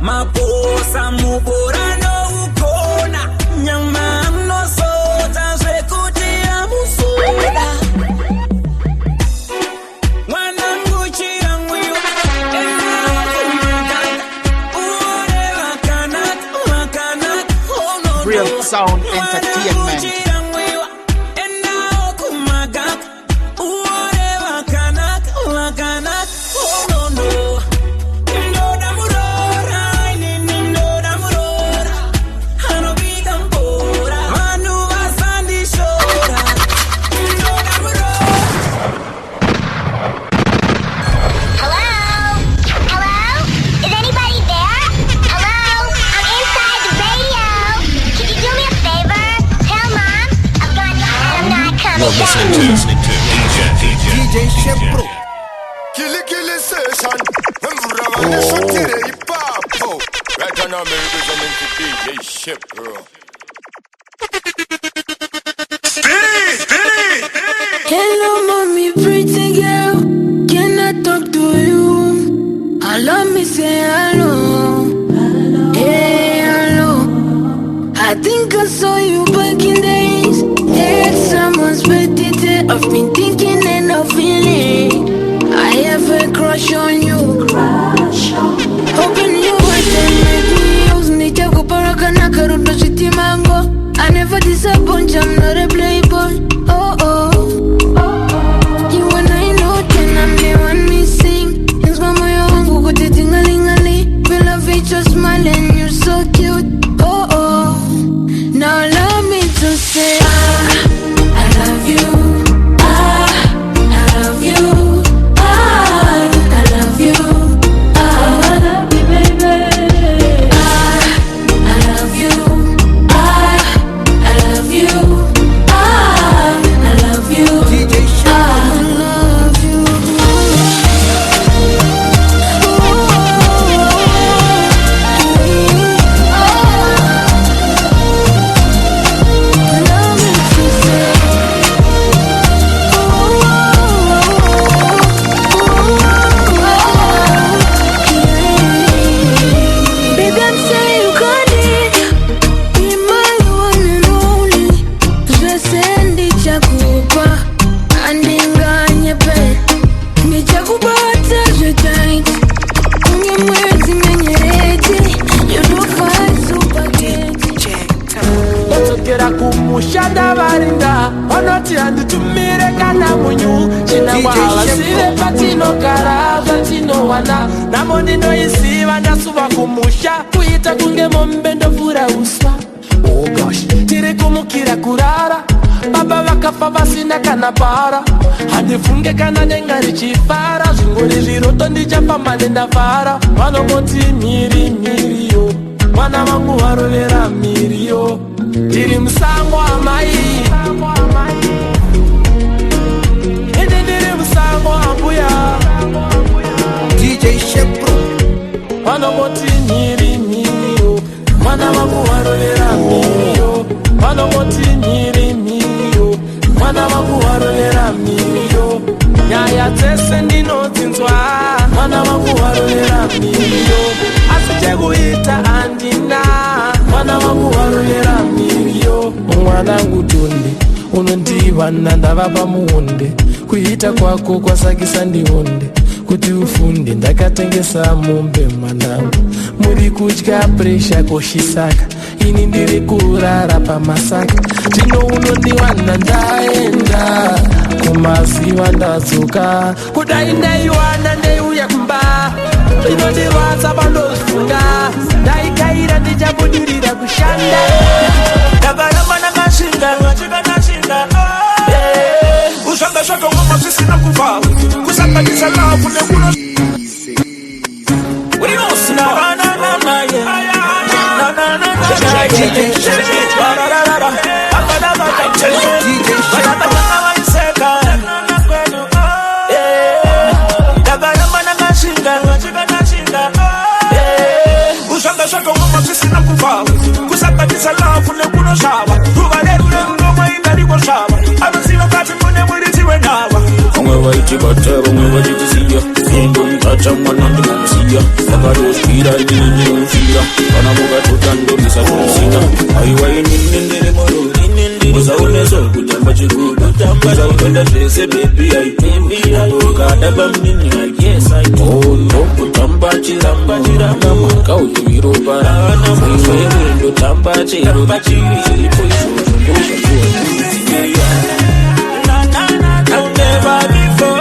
maposa mubora no ukona nyama no sota zvekuti amusoda mwananguchira mwiwa Real Sound Entertainment. Listening to DJ Shepro. Kill session. Right now, I'm representing to DJ Shepro. Hello, mommy, pretty girl. Can I talk to you? Hello, me say hello. Hey, hello. I think I saw you back in days. Had someone's birthday. I've been thinking and I'm feeling. I have a crush on you. Hoping you would make me use Nitako Paragana Karuto City Mango. I never disappoint, I'm not a playboy. Oh oh. You and I know then I'm the one missing. It's mama young who got it tingalingali. We love each other smiling, you're so cute. Oh oh. Now allow me to say I love you. Shada varinga onoti anditumire kana munyu china wala sive patino kara patino wana namoni no isiva ndasuva kumusha kuita kunge mombe ndovura uswa. Oh gosh, tiri kumukira kurara baba vakafa vasina kana para handifunge kana denga richifara zvingori zviroto ndichafamba nendafara vanongoti miri miri yo mwana vangu varovera miri yo tiri musango amai ende ndiri musango ambuya DJ Shepro vanongoti miri miri yo mwana vangu varovera miri yo vanongoti miri miri yo mwana vangu varovera miri yo nyaya dzese ndinodzinzwa mwana vangu varovera miri yo asi chekuita andina mwana vangu varovera miri yo mwanangu tonde unondivana ndava pamuonde kuita kwako kwasakisa ndionde kuti ufunde ndakatengesa mombe mwanangu muri kutya presha koshisaka ini ndiri kurara pamasaka tino unondiwana ndaenda kumaziva ndadzoka kudai ndaiwana ndeiuya kumba inondivatsa pandozvifunga ndaikaira ndichabudirira kushanda ndakaramba nakashinda ngachikanashinda kuzvanga zvakangoma zvisina kubva kusanganisa lavu nekuno kusanganisa lavu nekuno shava uvalerurengoma indarikoshava anoziva kati mune muridziwe ndava vamwe vaiti bata vamwe vachitisiya endo mutata mwana ndinomusiya Hallelujah. Sakaroshkira nininyushira. Kana muga tutando bisa tulisita. Aiwaini nindere moro nindere. Uza unezo kutamba chikudu. Uza upenda drese baby I baby. Ukada bamnini I guess I do. Oh no kutamba chiramba chiramba. Maka ujuiro parana. Mwewe ndo tamba chiramba chiri. I'll never be for.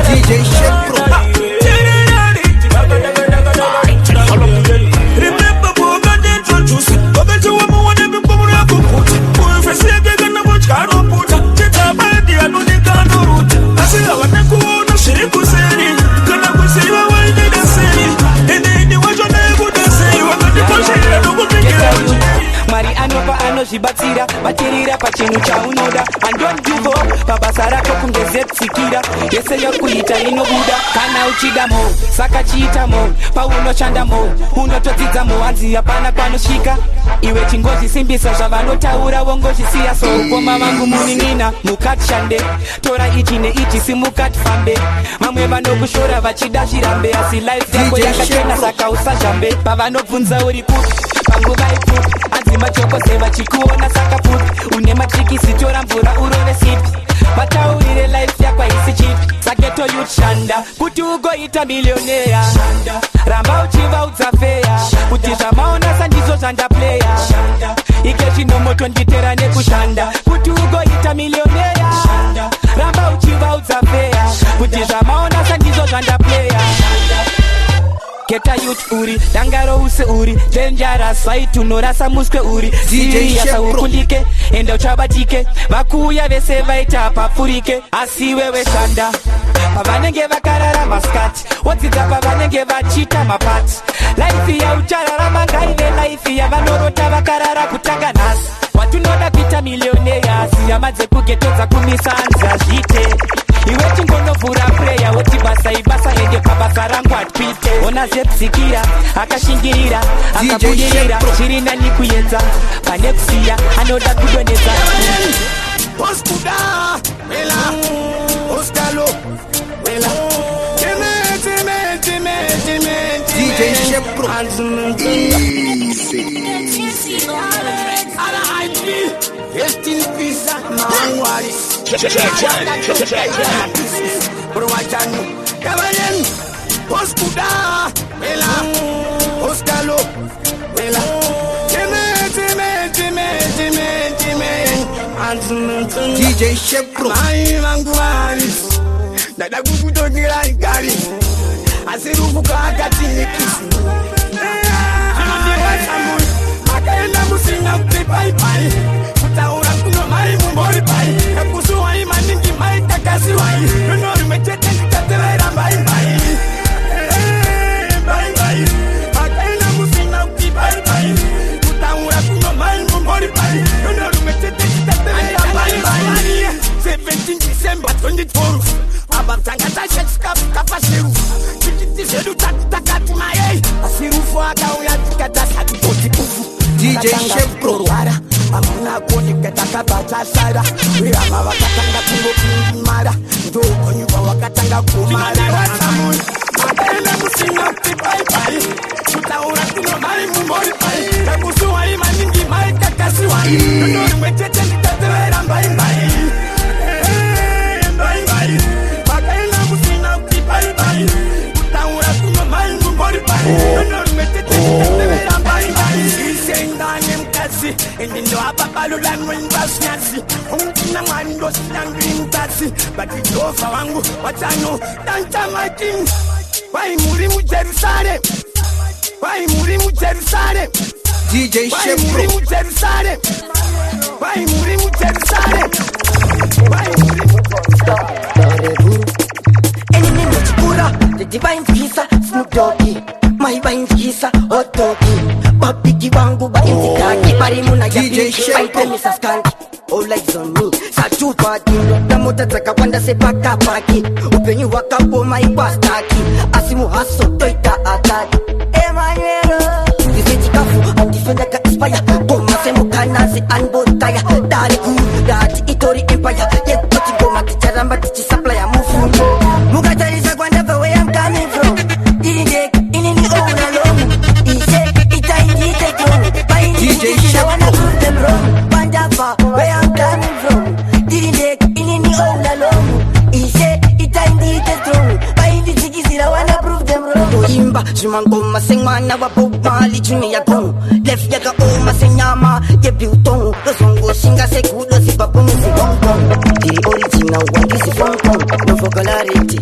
DJ Shepro. Remember, we're gonna introduce it. But I want to be able to put it. If I say I'm gonna watch, I don't put it. Get up, I know they can't do it. I say, I want to go on a ship, who's saying, gonna go say, I want to say it. And then you watch your neighbor, they say, you want to go say, I don't want to get out. Mari anopa anozibatsira batirira pachinhu chaunoda and don't give up pabasa rako kungezepsikira yese yokuita inobuda kana uchida mo saka chiita mo paunoshanda mo unotodzidza mo hanzi hapana kwanosvika iwe chingozi simbisa zvavanotaura wongozvisiya so ukoma vangu munin'ina mukati shande tora ichi neichi simukati fambe vamwe vanokushora vachida zvirambe asi life yako yakachena saka usazhambe pavanobvunza uri kupi panguva ipfupi hanzi machokose vachikuona saka pfupi une matrikisi tora mvura urove sipi vataurire life yako haisi chipi saketo yushanda kuti ugoita milioneya ramba uchivaudza feya kuti zvamaona sandizo zvandapleya ike chinomoto nditera nekushanda kuti ugoita milioneya ramba uchivaudza feya kuti zvamaona sandizo zvandapleya Keta youth uri, dangaro use uri Dangerous fight unorasa muswe uri DJ Shepro ukundike, enda uchabatike Vakuya vese vaita papurike Asi wewe shanda Pavanenge vakarara maskati Wodzidza pavanenge vachita mapati Life ya ucharara mangaine Life ya vanorota vakarara kutanga nasi Watunoda kuita milioneya Siyamadze kugetodza kumisa anza zvite Iwe chingonovhura prayer woti basa ibasa ende pabasa rangu atpite ona zepsikira akashingirira akabudirira chiri nani kuedza pane kusiya anoda kudonedza Oskuda Mela Oskalo Mela Time DJ Shepro Rest in peace, man, Waris. Check. Bro, I tell you, Cavalian, Oskuda, Mela, Oskalo, Mela, Time, DJ Shepro, man, Waris. Dada gugu don't like Gary. I said, Ubuka, Gatini, Makaenda musinga kulipai pai Kutaura kuno mai mumbori pai Kakusuwa ima ningi mai kakasi wai Nonori mechete nikatera mbai mbai Mbai mbai Makaenda musinga kulipai pai Kutaura kuno mai mumbori pai Nonori mechete nikatera mbai mbai 17 December 24 Abamtanga tashet kapashiru Chikiti zedu takati maye Asirufu akauya tikata sati poti pufu DJ Shepro amuna konika takabata sara wirama wakatanga kungo mara ndo konyuba wakatanga kumara makaenda musinga tipai pai tutaura kuno mali mumbori pai nakusuwa ima ningi mai kakasi wai ndo mwetete nikatera mbai mbai makaenda musinga tipai pai tutaura kuno mali mumbori pai ndo mwetete nikatera mbai mbai Endo apabalula mwinvasnyasi Umtina mwando sinangrin tasi Bakitofa wangu watano Danta making Wai muri mu Jerusalem Wai muri mu Jerusalem DJ Shepro Wai muri mu Jerusalem Wai muri mu Jerusalem Wai muri mu Jerusalem Enemy Pura, the divine kisa Snoop Doggy My vine kisa Hot Doggy Babiki wangu ba intikaki Bari muna ya DJ piki Fight me sa skanky all eyes on me. Satupaki, namota takapanda sepaka paki. Upenyu wakaboma ipastaki. Asimu haso toita ataki. Emmanuel, Viziti kafu, atifenda ka inspire. Goma semu kanase anbotaya. Dali dati itori empire. Yet poti goma ticharamba tichi supplier mufu. Mugatarisa kwa never where I'm coming from. DJ Shepro, where I'm coming from. Didn't take in the all alone. He said it ain't the throne. By the tickets, I wanna prove them wrong. Imba, Jumangoma, sing man, never book Mali, Junior Kong. Left Yaga Oma, Senyama, Yebuton. The song was Singa Seku, the Sipapon, the Hong Kong. The original one is Hong Kong. No popularity,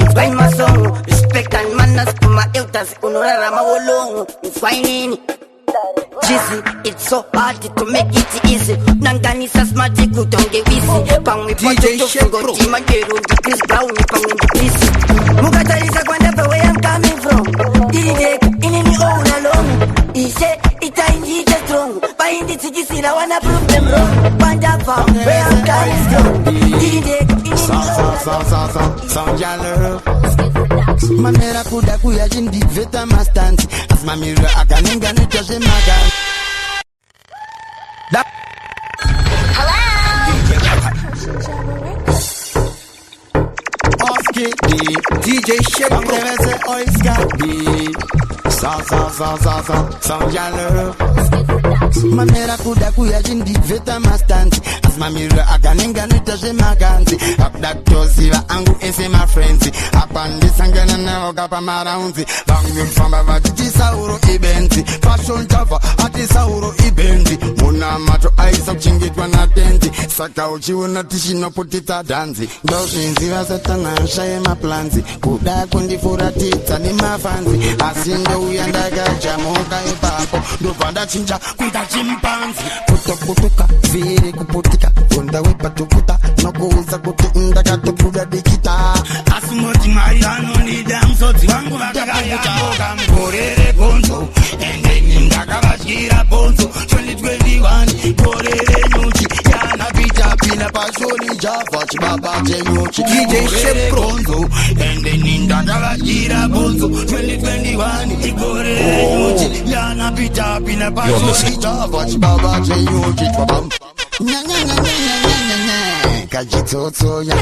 it's by my song. Respect and manners to my elders, Honorama Wolong. It's fine. Jizzy, it's so hard to make it easy. Nangani sa smart you don't get easy. Pang me DJ Shepro, Timagero, the Chris Brown, pang in the piece. Mugatari sa kwanda where I'm coming from. Didn't in any all alone. He said it ain't the strong. By in the tickets, I wanna prove them wrong. Panda from where I'm coming from. Didn't in any Sound ya love. Mamera kuda kuya jindi veta mastanti. As mamira akaninga nitoje magan. Oski DJ Shepro vese oiska Sound ya love. Mamera kuda kuya jindi veta mastanti. As mamira akaninga nitoje maganzi. Abdaktoziva angu ese my friends. Apandi sangana na okapa maraunzi. Bangin famba vajiti sauro ibenti. Fashion java ati sauro ibenti. Muna mato aisa chingitwa na tenti. Saka uchi unatishi no putita danzi. Doshinzi vasatana shaye maplanzi. Kuda kundi furatita ni mafanzi. Asindo uyandaga jamoka ipapo. Dupanda chinja kuita chimpanzi. Kutokutuka vire kuputika. Kunda wepa tukuta. Nokuuza kuti ndaka tukuda dikita. Asumoti mariano ni damsoti. Wangu vakagaya moka mkorere gonzo. Endeni ndaka vashira bonzo. 2021 korere nyuchi. Yana pita pina pashoni java. Chibaba chenyuchi. DJ Shepro, endeni ndaka vashira bonzo. 2021 korere nyuchi. Yana pita pina pashoni java. Chibaba chenyuchi. Kajitoto ya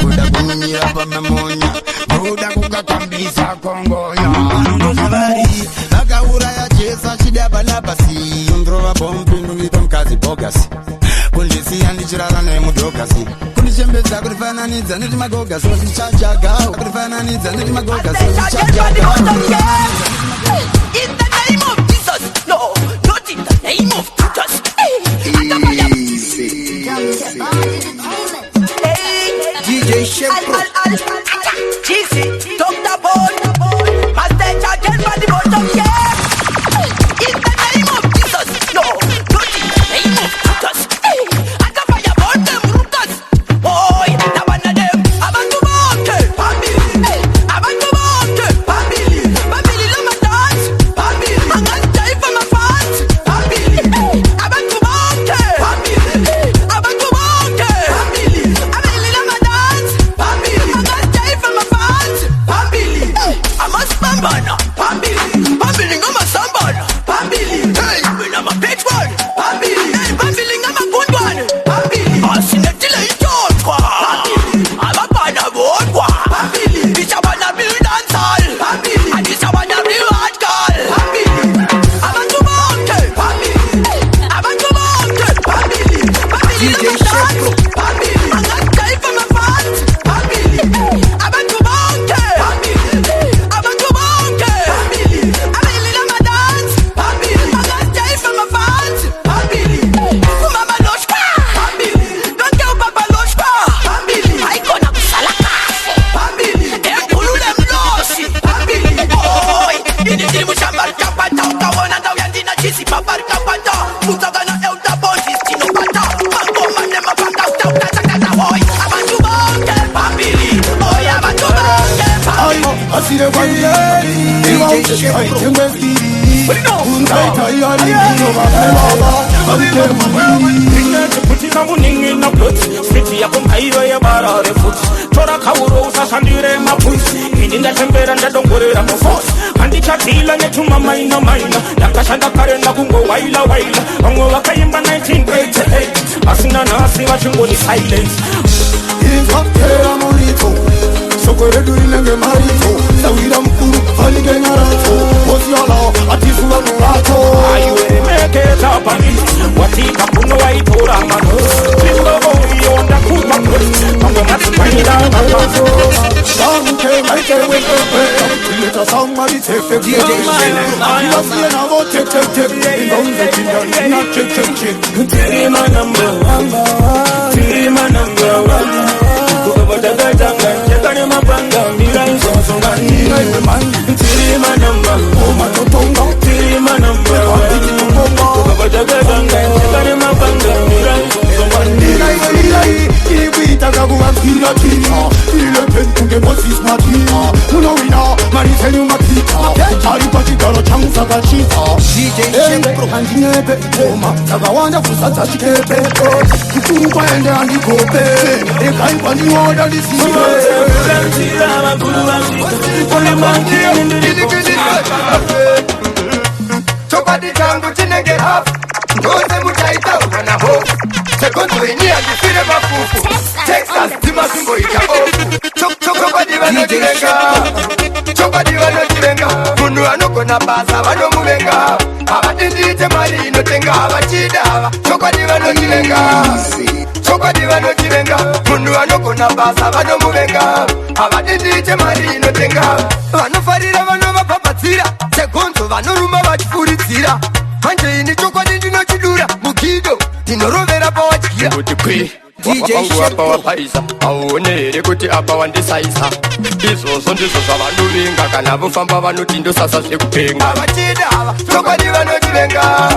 kuda kunyira pa memonya kuda kukatambisa kongo ya ando sabari akaura ya chesa shida balabasi ndrova bombi nulito mkazi bogasi polisi yandichirara nemudokasi kunishembedza kurifananidza netimagogas ozichachaga kurifananidza netimagogas ozichachaga in the name of Jesus, no, not in the name of Judas. DJ Shepro, Cheesy, Dr. Bone, Master Charger, Body Bottom, yeah. In the name of Jesus, no, not in the name of Judas. I can fire burn them rooters. Boy, now one of them, I'm a two family. I'm a two family. Family, love my dance, family. I'm gonna die for my fans, family. I'm a two family. I'm a two family. I'm a little my dance, family. I'm gonna die for my fans, family. I'm a spambana, family. Family, I'm a sambana, family. Hey, when I'm a bitch one, family. Hey, family, I'm a good one, family. I see the delay talk, family. I'm a banner board, family. Bitch, I wanna build dance hall, family. And this I wanna build hard call, family. I'm a two family. I'm a two family. Family, DJ I'm a dance, family. I'm gonna die for my fans, family. I'm a two family. I'm a two family. I'm a little my dance, family. I'm gonna die for my fans, family. Mama Loshka, family. Don't tell Papa Loshka, family. I gonna salaka, family. Them pulu them losi, family. Boy, in the dream shamba kapata, kawana da yandina chisi papa kapata. Mutaga na elda boys tino pata. Mango man them a pata ta boy. I'm a two family. Boy, I'm a two family. I see the one day, DJ Shepro, Putina muning in the blood, city up on highway about the foot. Tora Kaurosa Sandire Mapus, in the temper and the Dongore and the force. And the Chatila to Mama in the mine, Nakashanda Karena Kungo Waila Waila, Angola Kayimba 1988. Asina Nasi Wachungo silence. In Fakera Morito, so we're doing a marito. So we don't put Holy Gangarato. What's your law? At this one, I will make it up on it. What he can put away to Ramano. Limbo on the Kupa. I'm going to find it out. Some came, I came with a prayer. Let us somebody take the DJ. I love you and I will take the not check. My number one. My number one. DJ Shepro Anjinepe ikoma Takawanda fusata chikepe Kutumpa ende andikope Ekaipa ni oda lisiwe Chopadi changu chinenge half Ndoze mutaita wana hofu Sekondo inia jifire mafufu Texas tima sumbo ita ofu Chopadi wano jirenga Chopadi wano jirenga Mundu anoko na basa wano muvenga Abadindite mari inotenga abachida Chopadi wano jirenga Chopadi wano jirenga Mundu anoko na basa wano muvenga Abadindite mari inotenga Wano farira wano mapapatsira Sekondo wano ruma wachifuritsira Manje ini chokwadi ndinochidura Mukido tinorovera pawachira DJ Shepro wapaisa auonere kuti apa wandisaisa izvozvo ndizvo zvavanovenga kana vofamba vanoti ndosasa zvekupenga avachidava chokwadi vanochivenga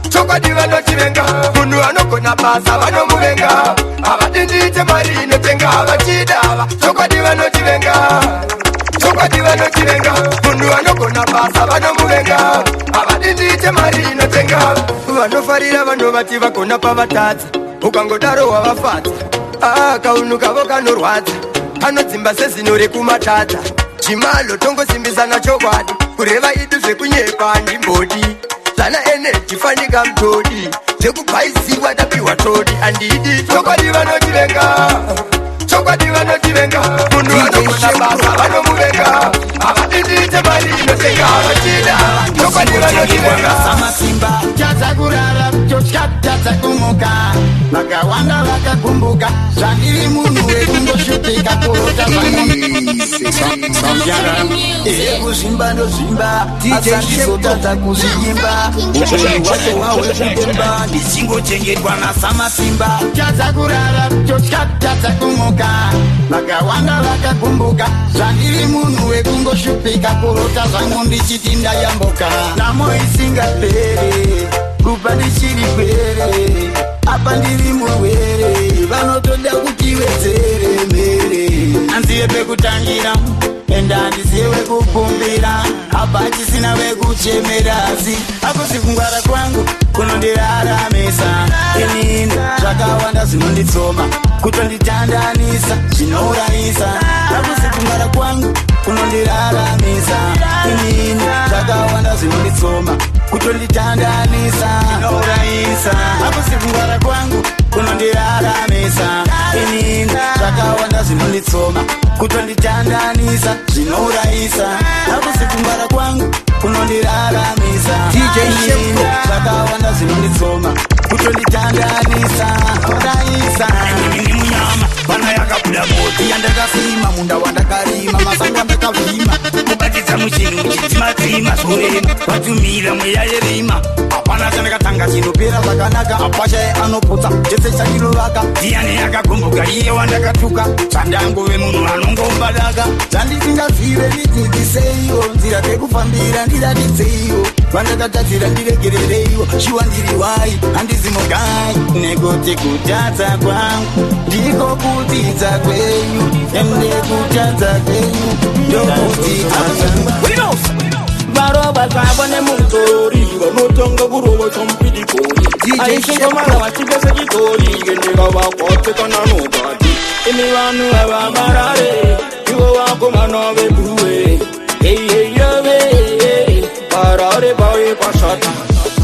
chokwadi vanochivenga munhu anogona basa vanomuvenga avadindiite mari inotenga avachidava chokwadi vanochivenga chokwadi vanochivenga munhu anogona basa vanomuvenga avadindiite mari inotenga vanofarira vanovati vagona pavatadza ukangodaro wavafadza kaunhu kavo kanorwadza kanodzimba sezino rekumatadza chimalo tongosimbisana chokwadi kureva idu zvekunyepa ndimbodi zvana eneji fanika mutodi zvekubhaisiwa tapiwa todi andidi chokwadi vanochivenga chokwadi vanochivenga munhu anogona basa vanomuvenga avadindite mari inotenga avachida chokwadi vanochivenga samasimba chazakurara chochatakumuka vakawanda vakakumbuka zvandiri munhu wekungoshutika kurota ekuzvimba ndozvimba asandizotadza kuzviimba upenyu wacho wahwekudemba ndichingochengetwa nasamasimba chazakurara chochatakumuka vakawanda vakakumbuka zvandiri munhu wekungoshupika kurota zvangu ndichiti ndayambuka namo isingapere kupa ndichiri kwere apa ndiri murwere vanotoda kuti wedzere mere anziye pekutangira enda handiziye wekukumbira apa chisina wekuchemera asi akosi kungwara kwangu kunondiraramisa inini zvakawanda zvinonditsoma kutonditandanisa zvinourayisa akosi kungwara kwangu kunondiraramisa inini zvakawanda zvinonditsoma kutonditandanisa zvinourayisa akosi kungwara kwangu kunondiraramisa inini zvakawanda zvinonditsoma kutonditandanisa zvinourayisa akosi kungwara kwangu kunondiraramisa DJ Shepro zvakawanda zvinonditsoma kutonditandanisa urayisa Ini munyama vana yakabuda boti yandakasima munda wandakarima masanga ndakavhima kubatidza muchinhu muchidzimatsima zvorema vatumira mweya yerima hapana chandakatanga chinopera zvakanaka apashai anoputsa chese chandinovaka ndiani akagumbuka iye wandakatuka zvandangove munhu anongombadaka zvandisingazive ndidzidziseiwo nzira dzekufambira ndiratidzeio vandakatadzira ndiregerereiwo shiwa ndiri wai handizimugai nekuti kutadza kwangu ndiko kudzidza kwenyu ende kutadza kwenyu ndokudzidza kwangu varoba kabane mutori vanotonga kurova chompidikori aisingomala vachipese chitori ngendeka vakwapfekana nokati imi vanhu vavamarare ivo vakomana vebuwe eiyeyove parare pave pashata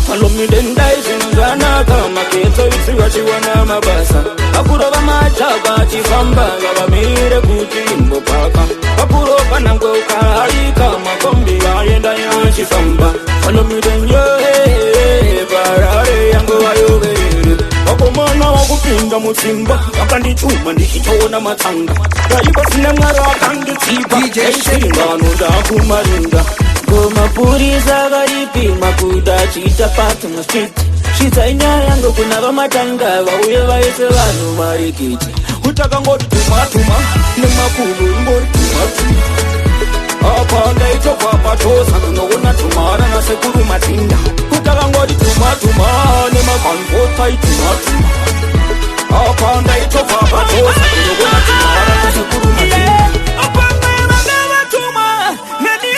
falomidendai zvinhu zvanaka magetso isi vachiwana mabasa vakurova majaba achifamba ngavamire kuti imbopaka vakurova nangwe ukaharika makombi aenda yachifamba falomidendye parare yangu vayovere vakomana vakupinda mutsimba vakandichuma ndichitoona matsanga raivasina mwari vakanditsipa aisingano ndakumarinda komapurisa varipima kuti achiita pati mustreet zvitsainyaya ngokuna vamatanga vauye vaise vanhu mareketi utakangoti tumatuma nemakulu ingori tumatuma apa ndaitopapatosa kunoona tumara nasekuru matinda utakangoti tumatuma nemakanvotai tumatuma apa ndaitopapatosa kunoona tumara nasekuru matinda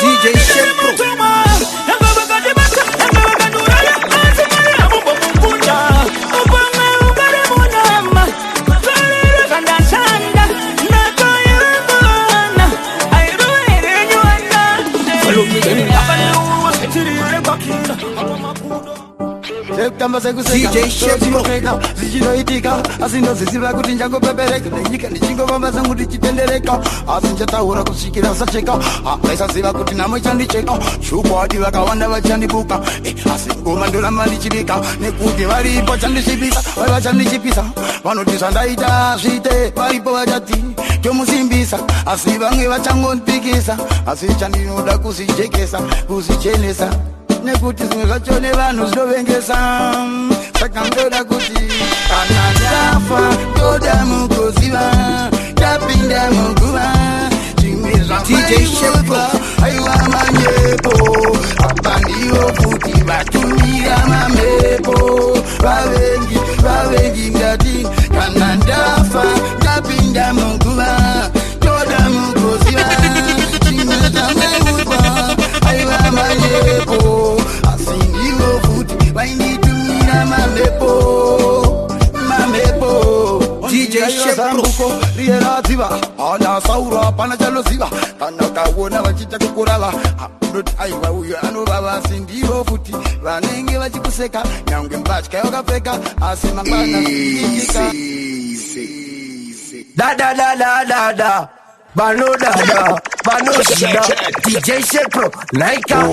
DJ Shepro. DJ Shepro zichinoitika asi ndozisiva kuti njangopepereka nenyika ndichingofamba zangu ndichitendereka asi ndichataura kusvikira usacheka vaisaziva kuti namo ichandicheka chokwadi vakawanda vachandibuka asi ngoma ndoramba ndichibika nekuti varipo chandisvipisa vai vachandichipisa vanoti zvandaita zviite varipo vachati tomusimbisa asi vamwe vachangondipikisa asi chandinoda kuzijekesa kuzichenesa nekuti zvimwe zvacho nevanhu zvinovengesa saka ndoda kuti kana ndafa ndoda mukuziva ndapinda muguva zvimwe zvamaiva aiwa manyepo apa ndivo futi vatumira mamhepo vavengi ndati kana ndafa ndapinda muguva ndoda mukuziva zvimwe zvamaiva aiwa manyepo DJ Shepro rieradziva ana saura pana chaloziva kana kaona vachita kukurava ndoti aiwa uyo anovava sindivo futi vanenge vachikuseka nyange mbatya yakapfeka asi mangwana da bano dada bano shida DJ Shepro naika